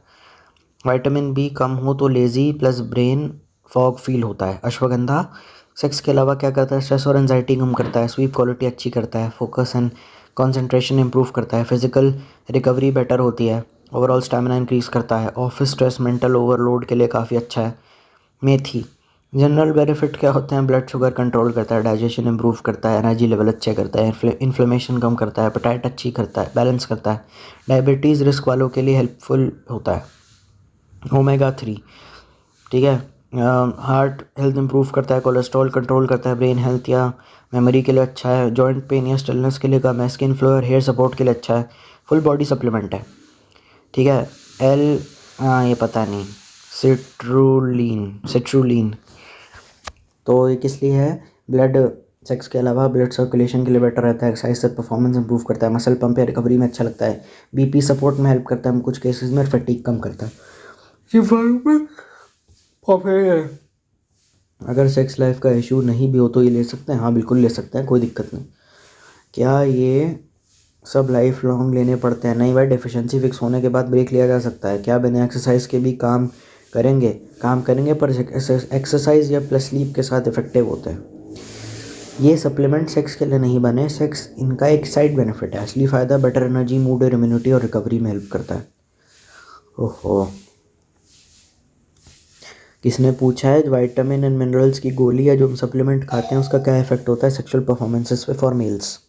विटामिन बी कम हो तो lazy plus brain fog feel होता है। अश्वगंधा सेक्स के अलावा क्या करता है, स्ट्रेस और एंजाइटी कम करता है, स्लीप क्वालिटी अच्छी करता है, फोकस एंड कंसंट्रेशन इंप्रूव करता है, फिजिकल रिकवरी बेटर होती है, ओवरऑल स्टैमिना इंक्रीज़ करता है, ऑफिस स्ट्रेस मेंटल ओवरलोड के लिए काफ़ी अच्छा है। मेथी, जनरल बेनिफिट क्या होते हैं, ब्लड शुगर कंट्रोल करता है, डाइजेशन इंप्रूव करता है, एनर्जी लेवल अच्छे करता है, इन्फ्लेमेशन कम करता है, एपेटाइट अच्छी करता है, बैलेंस करता है, डायबिटीज़ रिस्क वालों के लिए हेल्पफुल होता है। ओमेगा 3 ठीक है, हार्ट हेल्थ इंप्रूव करता है, कोलेस्ट्रॉल कंट्रोल करता है, ब्रेन हेल्थ या मेमोरी के लिए अच्छा है, जॉइंट पेन या स्टिलनेस के लिए कम है, स्किन फ्लो और हेयर सपोर्ट के लिए अच्छा है, फुल बॉडी सप्लीमेंट है। ठीक है। ये पता नहीं, सिट्रुलिन तो ये किस लिए है, ब्लड सेक्स के अलावा ब्लड सर्कुलेशन के लिए बेटर रहता है, एक्सरसाइज से परफॉर्मेंस इंप्रूव करता है, मसल पंप या रिकवरी में अच्छा लगता है, बीपी सपोर्ट में हेल्प करता है, कुछ केसेस में फटीग कम करता है। अगर सेक्स लाइफ का इशू नहीं भी हो तो ये ले सकते हैं, हाँ बिल्कुल ले सकते हैं, कोई दिक्कत नहीं। क्या ये सब लाइफ लॉन्ग लेने पड़ते हैं? नहीं भाई, डेफिशिएंसी फिक्स होने के बाद ब्रेक लिया जा सकता है। क्या बिना एक्सरसाइज के भी काम करेंगे पर एक्सरसाइज या प्लस स्लीप के साथ इफेक्टिव होते हैं। ये सप्लीमेंट सेक्स के लिए नहीं बने, सेक्स इनका एक साइड बेनिफिट है, असली फ़ायदा बेटर एनर्जी, मूड और इम्यूनिटी और रिकवरी में हेल्प करता है। ओहो, किसने पूछा है विटामिन एंड मिनरल्स की गोली या जो हम सप्लीमेंट खाते हैं उसका क्या इफेक्ट होता है सेक्सुअल परफॉर्मेंसेस पे फॉर मेल्स?